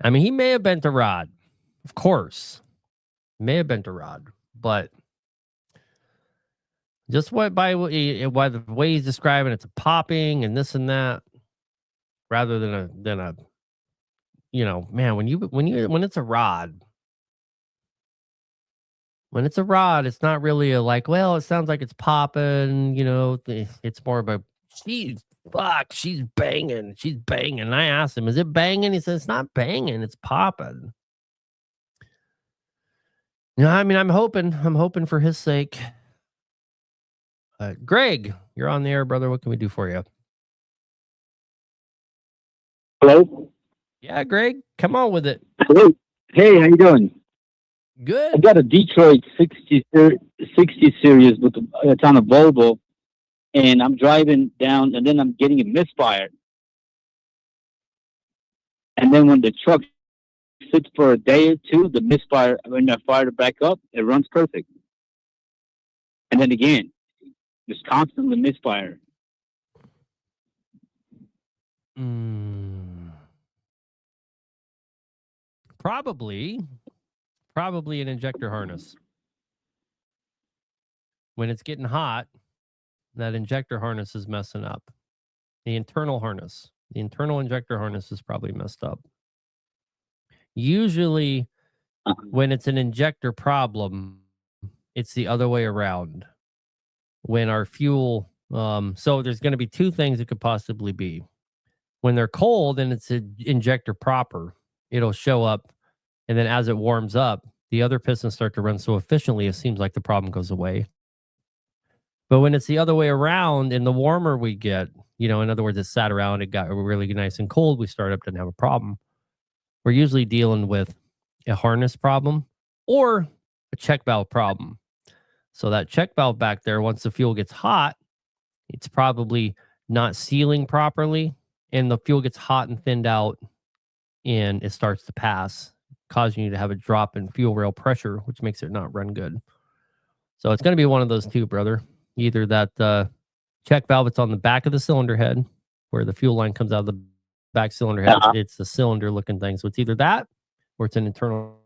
A: I mean, he may have been to Rod. Of course. May have been to Rod. But just by the way he's describing it's a popping and this and that, rather than a man, when it's a rod. When it's a rod, it's not really a well, it sounds like it's popping, it's more of a she's banging. She's banging. And I asked him, is it banging? He says, it's not banging, it's popping. I mean, I'm hoping for his sake. Greg, you're on the air, brother. What can we do for you?
E: Hello?
A: Yeah, Greg, come on with it.
J: Hey, how you doing? I
A: Good.
J: got a Detroit 60 series with it's on a Volvo, and I'm driving down, and then I'm getting a misfire. And then when the truck sits for a day or two, the misfire, when I fire it back up, it runs perfect. And then again, just constantly misfire.
A: Probably an injector harness. When it's getting hot, that injector harness is messing up. The internal injector harness is probably messed up. Usually, when it's an injector problem, it's the other way around. When our fuel, so there's going to be two things it could possibly be. When they're cold and it's an injector proper, it'll show up, and then as it warms up, the other pistons start to run so efficiently, it seems like the problem goes away. But when it's the other way around, and the warmer we get, in other words, it sat around, it got really nice and cold, we start up, didn't have a problem. We're usually dealing with a harness problem or a check valve problem. So that check valve back there, once the fuel gets hot, it's probably not sealing properly, and the fuel gets hot and thinned out, and it starts to pass, causing you to have a drop in fuel rail pressure, which makes it not run good. So it's going to be one of those two, brother. Either that check valve that's on the back of the cylinder head, where the fuel line comes out of the back cylinder head. It's a cylinder looking thing. So it's either that or it's an internal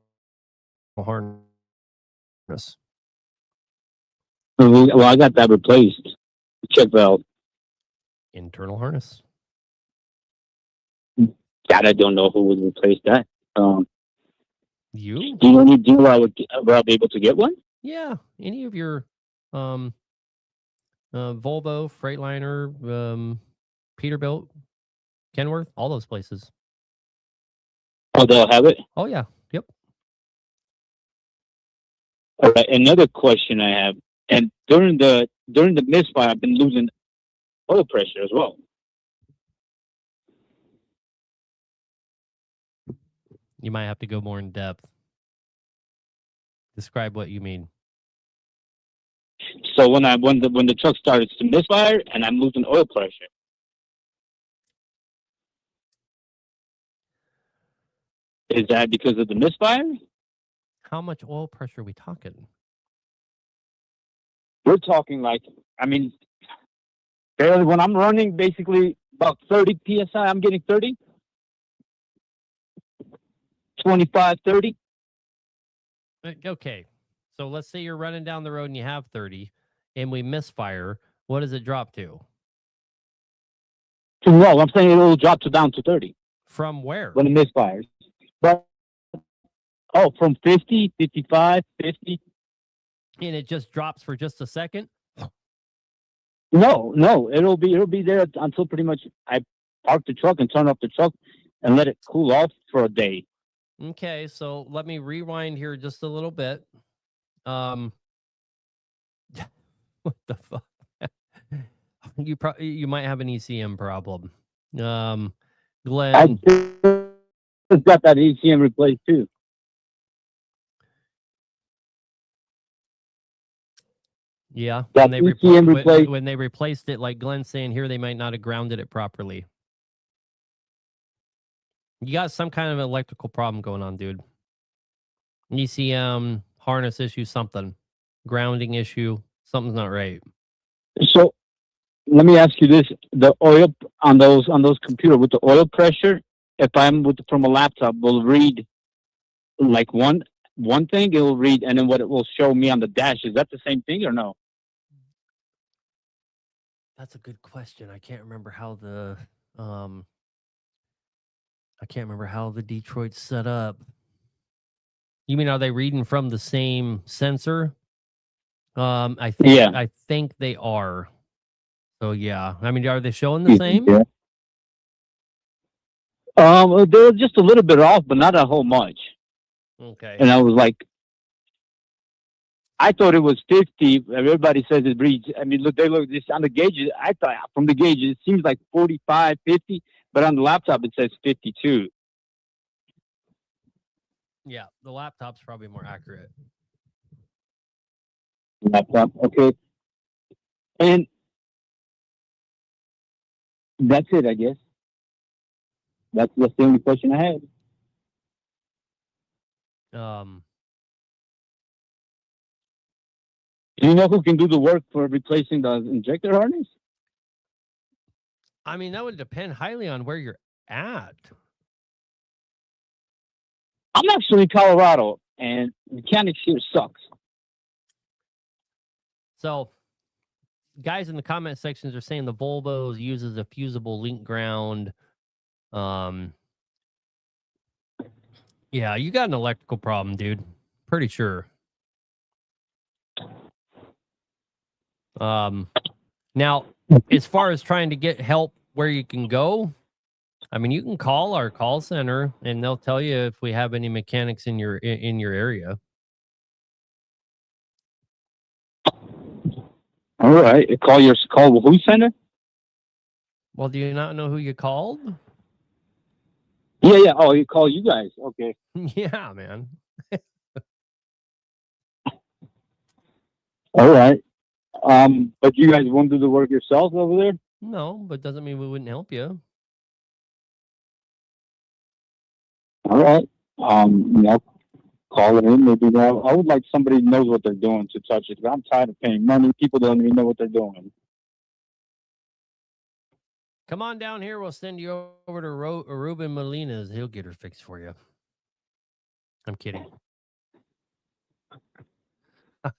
A: harness.
J: Well, I got that replaced. Check valve.
A: Internal harness.
J: God, I don't know who would replace that.
A: You?
J: Do you need deal I would be able to get one?
A: Yeah. Any of your Volvo, Freightliner, Peterbilt, Kenworth, all those places.
J: Oh, they'll have it?
A: Oh, yeah. Yep.
J: All right. Another question I have, and during the misfire, I've been losing oil pressure as well.
A: You might have to go more in depth. Describe what you mean.
J: So when the truck starts to misfire and I'm losing oil pressure. Is that because of the misfire?
A: How much oil pressure are we talking?
J: We're talking barely when I'm running, basically about 30 PSI, I'm getting 30. 25, 30.
A: Okay. So let's say you're running down the road and you have 30 and we misfire. What does it drop to?
J: Too low. I'm saying it will drop down to 30.
A: From where?
J: When it misfires. But, from 50, 55, 50.
A: And it just drops for just a second?
J: No. It'll be there until pretty much I park the truck and turn off the truck and let it cool off for a day.
A: Okay, so let me rewind here just a little bit. What the fuck? You might have an ECM problem. Glenn,
J: I just got that ECM replaced too.
A: Yeah,
J: That
A: when they replaced it, like Glenn's saying here, they might not have grounded it properly. You got some kind of electrical problem going on, dude. ECM, harness issue, something. Grounding issue, something's not right.
J: So let me ask you this. The oil on those computers with the oil pressure, if I'm from a laptop, will read like one thing, it will read, and then what it will show me on the dash, is that the same thing or no?
A: That's a good question. I can't remember how the Detroit's set up. You mean, are they reading from the same sensor? I think they are. So yeah. I mean, are they showing the same?
J: Yeah. They're just a little bit off, but not a whole much.
A: Okay.
J: And I was like, I thought it was 50. Everybody says it reads. I mean, look this on the gauges. I thought from the gauges it seems like 45, 50, but on the laptop it says 52.
A: Yeah, the laptop's probably more accurate.
J: Laptop. Okay. And that's it, I guess. That's the only question I had. Do you know who can do the work for replacing the injector harness?
A: I mean, that would depend highly on where you're at.
J: I'm actually in Colorado, and mechanics here sucks.
A: So, guys in the comment sections are saying the Volvo uses a fusible link ground. Yeah, you got an electrical problem, dude. Pretty sure. Now, as far as trying to get help where you can go, I mean, you can call our call center and they'll tell you if we have any mechanics in your area.
J: All right. Call who center?
A: Well, do you not know who you called?
J: Yeah. Oh, you call you guys. Okay.
A: Yeah, man.
J: All right. But you guys won't do the work yourselves over there?
A: No, but doesn't mean we wouldn't help you.
J: All right. Call it in. Maybe I would like somebody who knows what they're doing to touch it. I'm tired of paying money. People don't even know what they're doing.
A: Come on down here. We'll send you over to Ruben Molina's. He'll get her fixed for you. I'm kidding.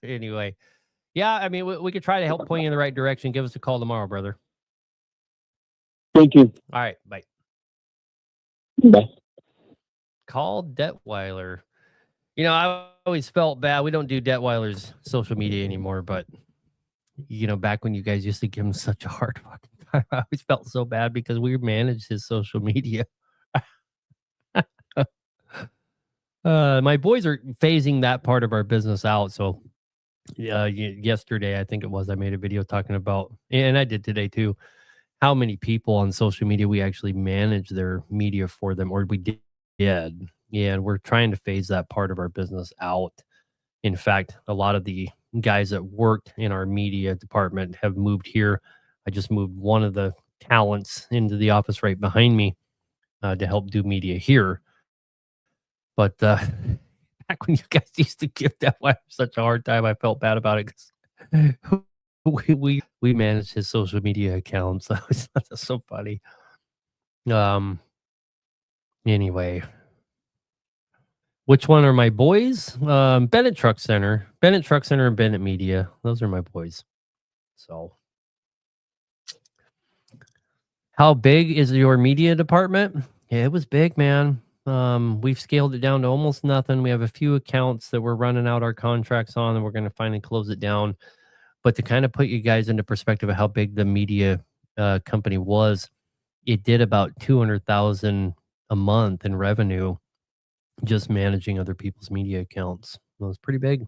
A: Anyway. Yeah, I mean, we could try to help point you in the right direction. Give us a call tomorrow, brother.
J: Thank you.
A: All right, bye.
J: Bye.
A: Call Detweiler. You know, I always felt bad. We don't do Detweiler's social media anymore, but, you know, back when you guys used to give him such a hard fucking time, I always felt so bad because we managed his social media. My boys are phasing that part of our business out, so yesterday, I think it was, I made a video talking about, and I did today too, how many people on social media we actually manage their media for them, or we did. Yeah, and we're trying to phase that part of our business out. In fact, a lot of the guys that worked in our media department have moved here. I just moved one of the talents into the office right behind me to help do media here. But back when you guys used to give that wife such a hard time, I felt bad about it because we managed his social media accounts. That's so funny. Anyway, which one are my boys? Bennett Truck Center, and Bennett Media. Those are my boys. So, how big is your media department? Yeah, it was big, man. We've scaled it down to almost nothing. We have a few accounts that we're running out our contracts on, and we're going to finally close it down. But to kind of put you guys into perspective of how big the media company was, it did about 200,000 a month in revenue, just managing other people's media accounts. It was pretty big,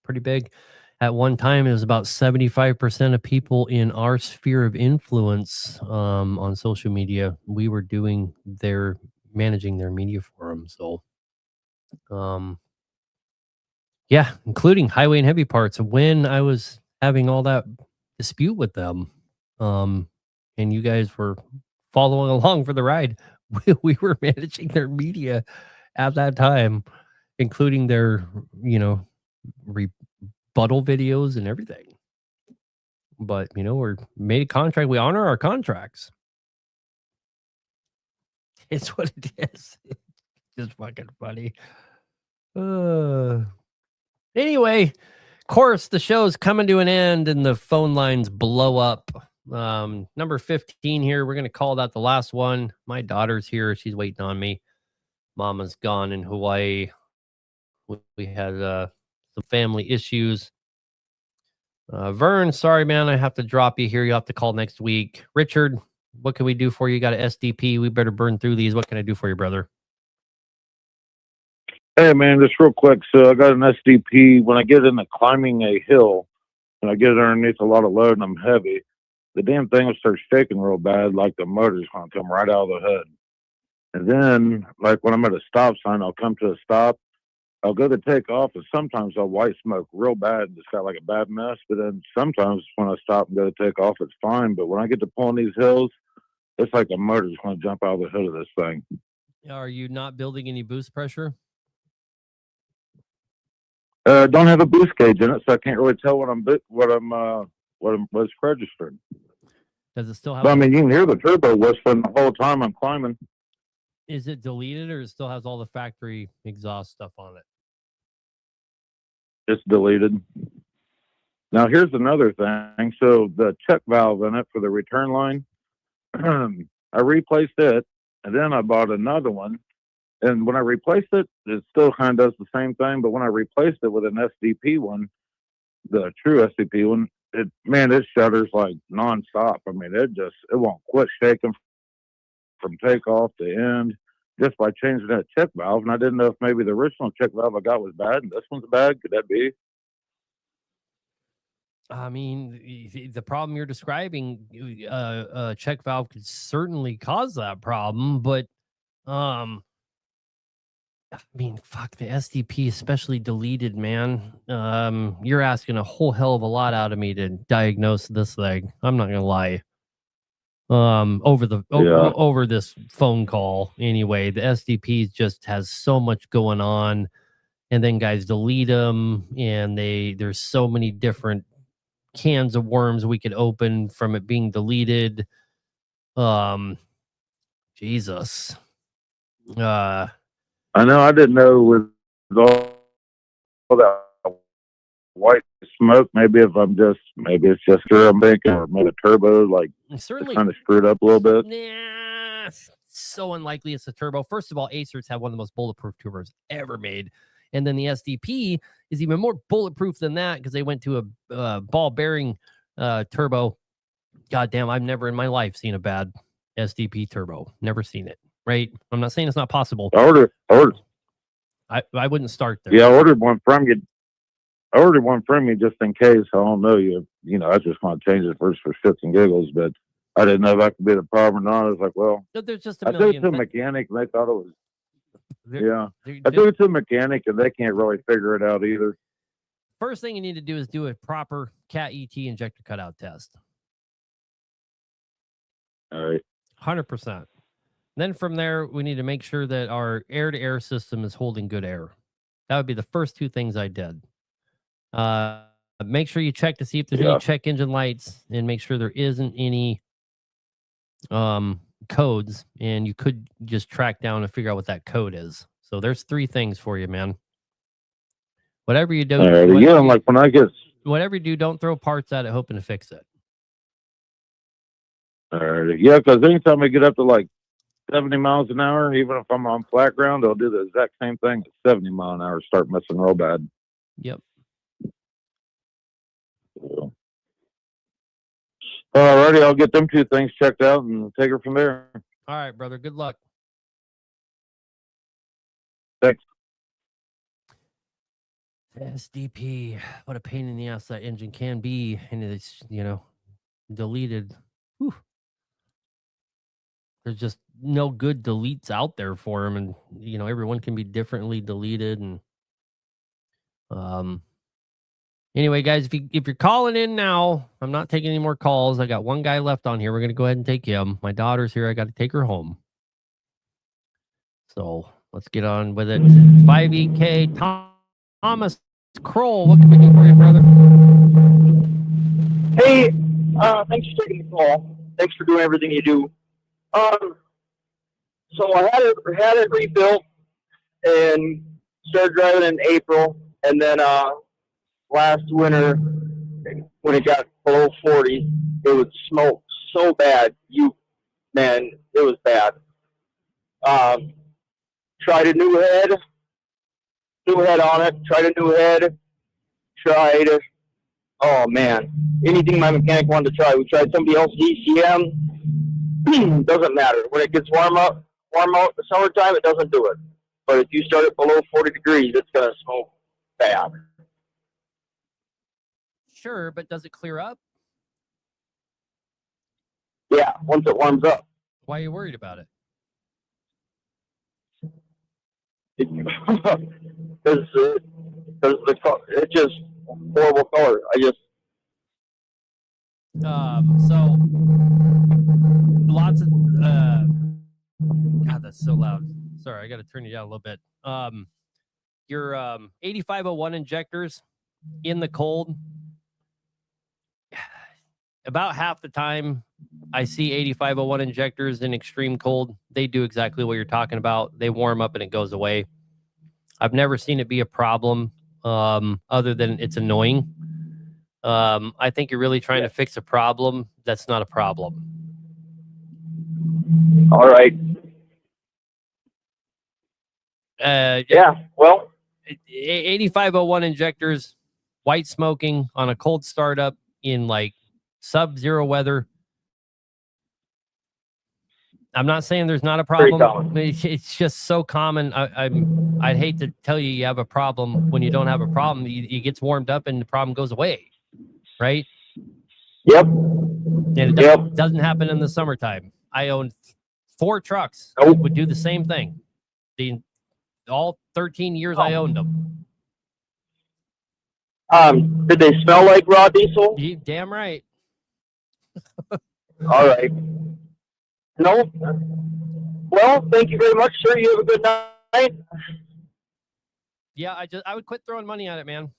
A: pretty big. At one time, it was about 75% of people in our sphere of influence on social media. We were doing managing their media for them. So, yeah, including highway and heavy parts. When I was having all that dispute with them, and you guys were following along for the ride, we were managing their media at that time, including their, rebuttal videos and everything. But, we're made a contract. We honor our contracts. It's what it is. It's just fucking funny. Anyway, of course, the show's coming to an end and the phone lines blow up. Number 15 here. We're going to call that the last one. My daughter's here. She's waiting on me. Mama's gone in Hawaii. We had some family issues. Vern, sorry, man. I have to drop you here. You'll have to call next week. Richard, what can we do for you? You got an SDP. We better burn through these. What can I do for you, brother?
G: Hey, man, just real quick. So I got an SDP. When I get into climbing a hill, and I get underneath a lot of load and I'm heavy, the damn thing will start shaking real bad, like the motor's going to come right out of the hood.
E: And then, like when I'm at a stop sign, I'll come to a stop. I'll go to take off, and sometimes I'll white smoke real bad. It's got like a bad mess. But then sometimes when I stop and go to take off, it's fine. But when I get to pulling these hills, it's like a motor's going to jump out of the hood of this thing.
A: Are you not building any boost pressure?
E: Don't have a boost gauge in it, so I can't really tell what's registered.
A: Does it still have?
E: But I mean, you can hear the turbo whistling the whole time I'm climbing.
A: Is it deleted, or it still has all the factory exhaust stuff on it?
E: It's deleted. Now here's another thing. So the check valve in it for the return line, I replaced it, and then I bought another one. And when I replaced it, it still kind of does the same thing. But when I replaced it with an SDP one, the true SDP one, it shudders like nonstop. I mean, it won't quit shaking from takeoff to end just by changing that check valve. And I didn't know if maybe the original check valve I got was bad and this one's bad. Could that be?
A: I mean, the problem you're describing, check valve could certainly cause that problem, but I mean, fuck, the SDP, especially deleted, man. You're asking a whole hell of a lot out of me to diagnose this thing. I'm not gonna lie. Over this phone call, anyway, the SDP just has so much going on, and then guys delete them, and there's so many different cans of worms we could open from it being deleted. Jesus.
E: I know I didn't know with all that white smoke, maybe it's just sure I'm thinking, or maybe a turbo, like
A: certainly
E: kind of screwed up a little bit.
A: Nah, so unlikely it's a turbo. First of all, Acers have one of the most bulletproof turbos ever made. And then the SDP is even more bulletproof than that because they went to a ball bearing turbo. Goddamn, I've never in my life seen a bad SDP turbo. Never seen it. Right? I'm not saying it's not possible.
E: I ordered.
A: I wouldn't start there.
E: Yeah, I ordered one from you. I ordered one from you just in case. I don't know you. I just want to change it first for shits and giggles, but I didn't know if that could be the problem or not. I was like, well,
A: there's just
E: I took it to a mechanic and they thought it was. I took it to a mechanic and they can't really figure it out either.
A: First thing you need to do is do a proper Cat ET injector cutout test.
E: All right.
A: 100%. Then from there, we need to make sure that our air-to-air system is holding good air. That would be the first two things I did. Make sure you check to see if there's any check engine lights, and make sure there isn't any codes, and you could just track down and figure out what that code is. So there's three things for you, man. Whatever you do, whatever you do, don't throw parts at it hoping to fix it.
E: All right. Yeah, because anytime I get up to like 70 miles an hour, even if I'm on flat ground, I'll do the exact same thing at 70 mile an hour, start messing real bad.
A: Yep.
E: So. Alrighty, I'll get them two things checked out and take her from there.
A: All right, brother. Good luck.
E: Thanks.
A: SDP, what a pain in the ass that engine can be, and it's deleted. Whew. There's just no good deletes out there for them, and everyone can be differently deleted. And anyway, guys, if you're calling in now, I'm not taking any more calls. I got one guy left on here. We're gonna go ahead and take him. My daughter's here. I got to take her home. So let's get on with it. 5EK Thomas Kroll, what can we do for you, brother?
H: Hey, thanks for taking the call. Thanks for doing everything you do. So I had it rebuilt and started driving in April, and then last winter when it got below 40, it would smoke so bad. It was bad. Tried a new head on it. Tried a new head. Oh man, anything my mechanic wanted to try. We tried somebody else's ECM. Doesn't matter. When it gets warm out in the summertime, it doesn't do it. But if you start it below 40 degrees, it's gonna smoke bad.
A: Sure, but does it clear up?
H: Yeah, once it warms up.
A: Why are you worried about it?
E: because it's just horrible color.
A: So lots of God, that's so loud. Sorry, I got to turn you down a little bit. Your 8501 injectors in the cold, about half the time I see 8501 injectors in extreme cold, they do exactly what you're talking about. They warm up and it goes away. I've never seen it be a problem, other than it's annoying. I think you're really trying to fix a problem that's not a problem.
E: All right.
A: Yeah.
E: Well,
A: 8501 injectors, white smoking on a cold startup in like sub-zero weather. I'm not saying there's not a problem. It's just so common. I'd hate to tell you have a problem when you don't have a problem. It gets warmed up and the problem goes away, right?
E: Yep.
A: And it doesn't happen in the summertime. I owned 4 trucks that would do the same thing. All 13 years I owned them.
E: Did they smell like raw diesel?
A: You damn right.
E: All right. No. Well, thank you very much, sir. You have a good night.
A: Yeah, I would quit throwing money at it, man,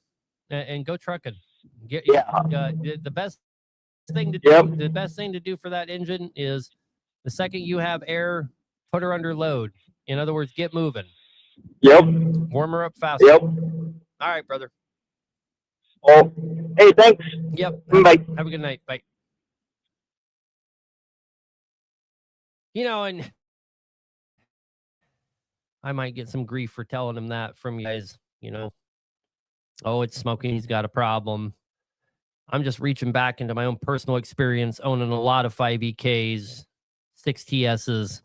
A: and go trucking. The best thing to do. The best thing to do for that engine is the second you have air, put her under load. In other words, get moving.
E: Yep.
A: Warm her up faster.
E: Yep.
A: All right, brother.
E: Oh, hey, thanks.
A: Yep.
E: Bye.
A: Have a good night. Bye. You know, and I might get some grief for telling him that from you guys, you know. Oh, it's smoking. He's got a problem. I'm just reaching back into my own personal experience, owning a lot of 5EKs, 6TSs.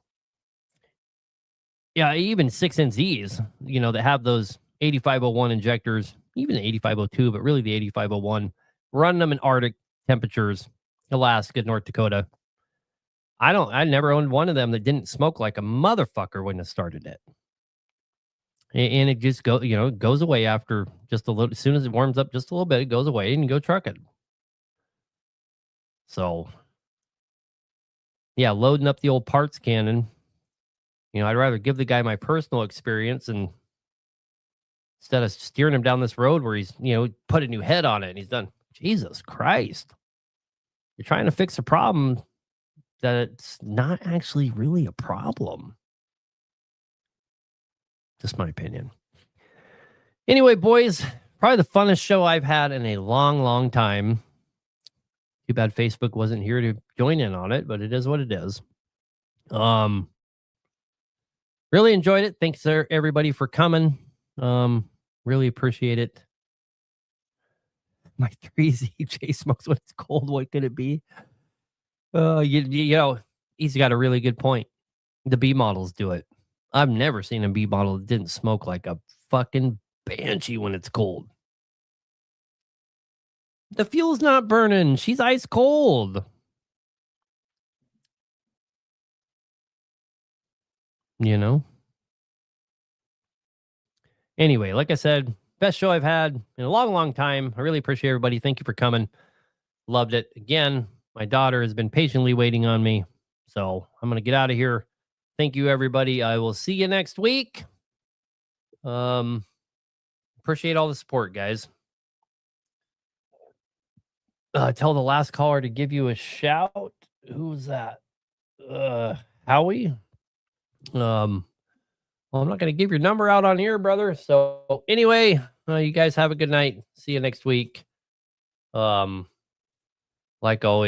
A: Yeah, even 6NZs, you know, that have those 8501 injectors, even the 8502, but really the 8501, running them in Arctic temperatures, Alaska, North Dakota. I never owned one of them that didn't smoke like a motherfucker when it started it. And it just goes away after just a little, as soon as it warms up just a little bit, it goes away and you go trucking. So yeah, loading up the old parts cannon. You know, I'd rather give the guy my personal experience and instead of steering him down this road where he's, put a new head on it and he's done. Jesus Christ. You're trying to fix a problem that it's not actually really a problem. Just my opinion. Anyway, boys, probably the funnest show I've had in a long, long time. Too bad Facebook wasn't here to join in on it, but it is what it is. Really enjoyed it. Thanks everybody for coming. Really appreciate it. My 3ZJ smokes when it's cold. What could it be? He's got a really good point. The B models do it. I've never seen a B model that didn't smoke like a fucking banshee when it's cold. The fuel's not burning. She's ice cold. You know? Anyway, like I said, best show I've had in a long, long time. I really appreciate everybody. Thank you for coming. Loved it. Again, my daughter has been patiently waiting on me. So I'm going to get out of here. Thank you, everybody. I will see you next week. Appreciate all the support, guys. Tell the last caller to give you a shout. Who's that? Howie? Well, I'm not going to give your number out on here, brother. So anyway, you guys have a good night. See you next week. Like always.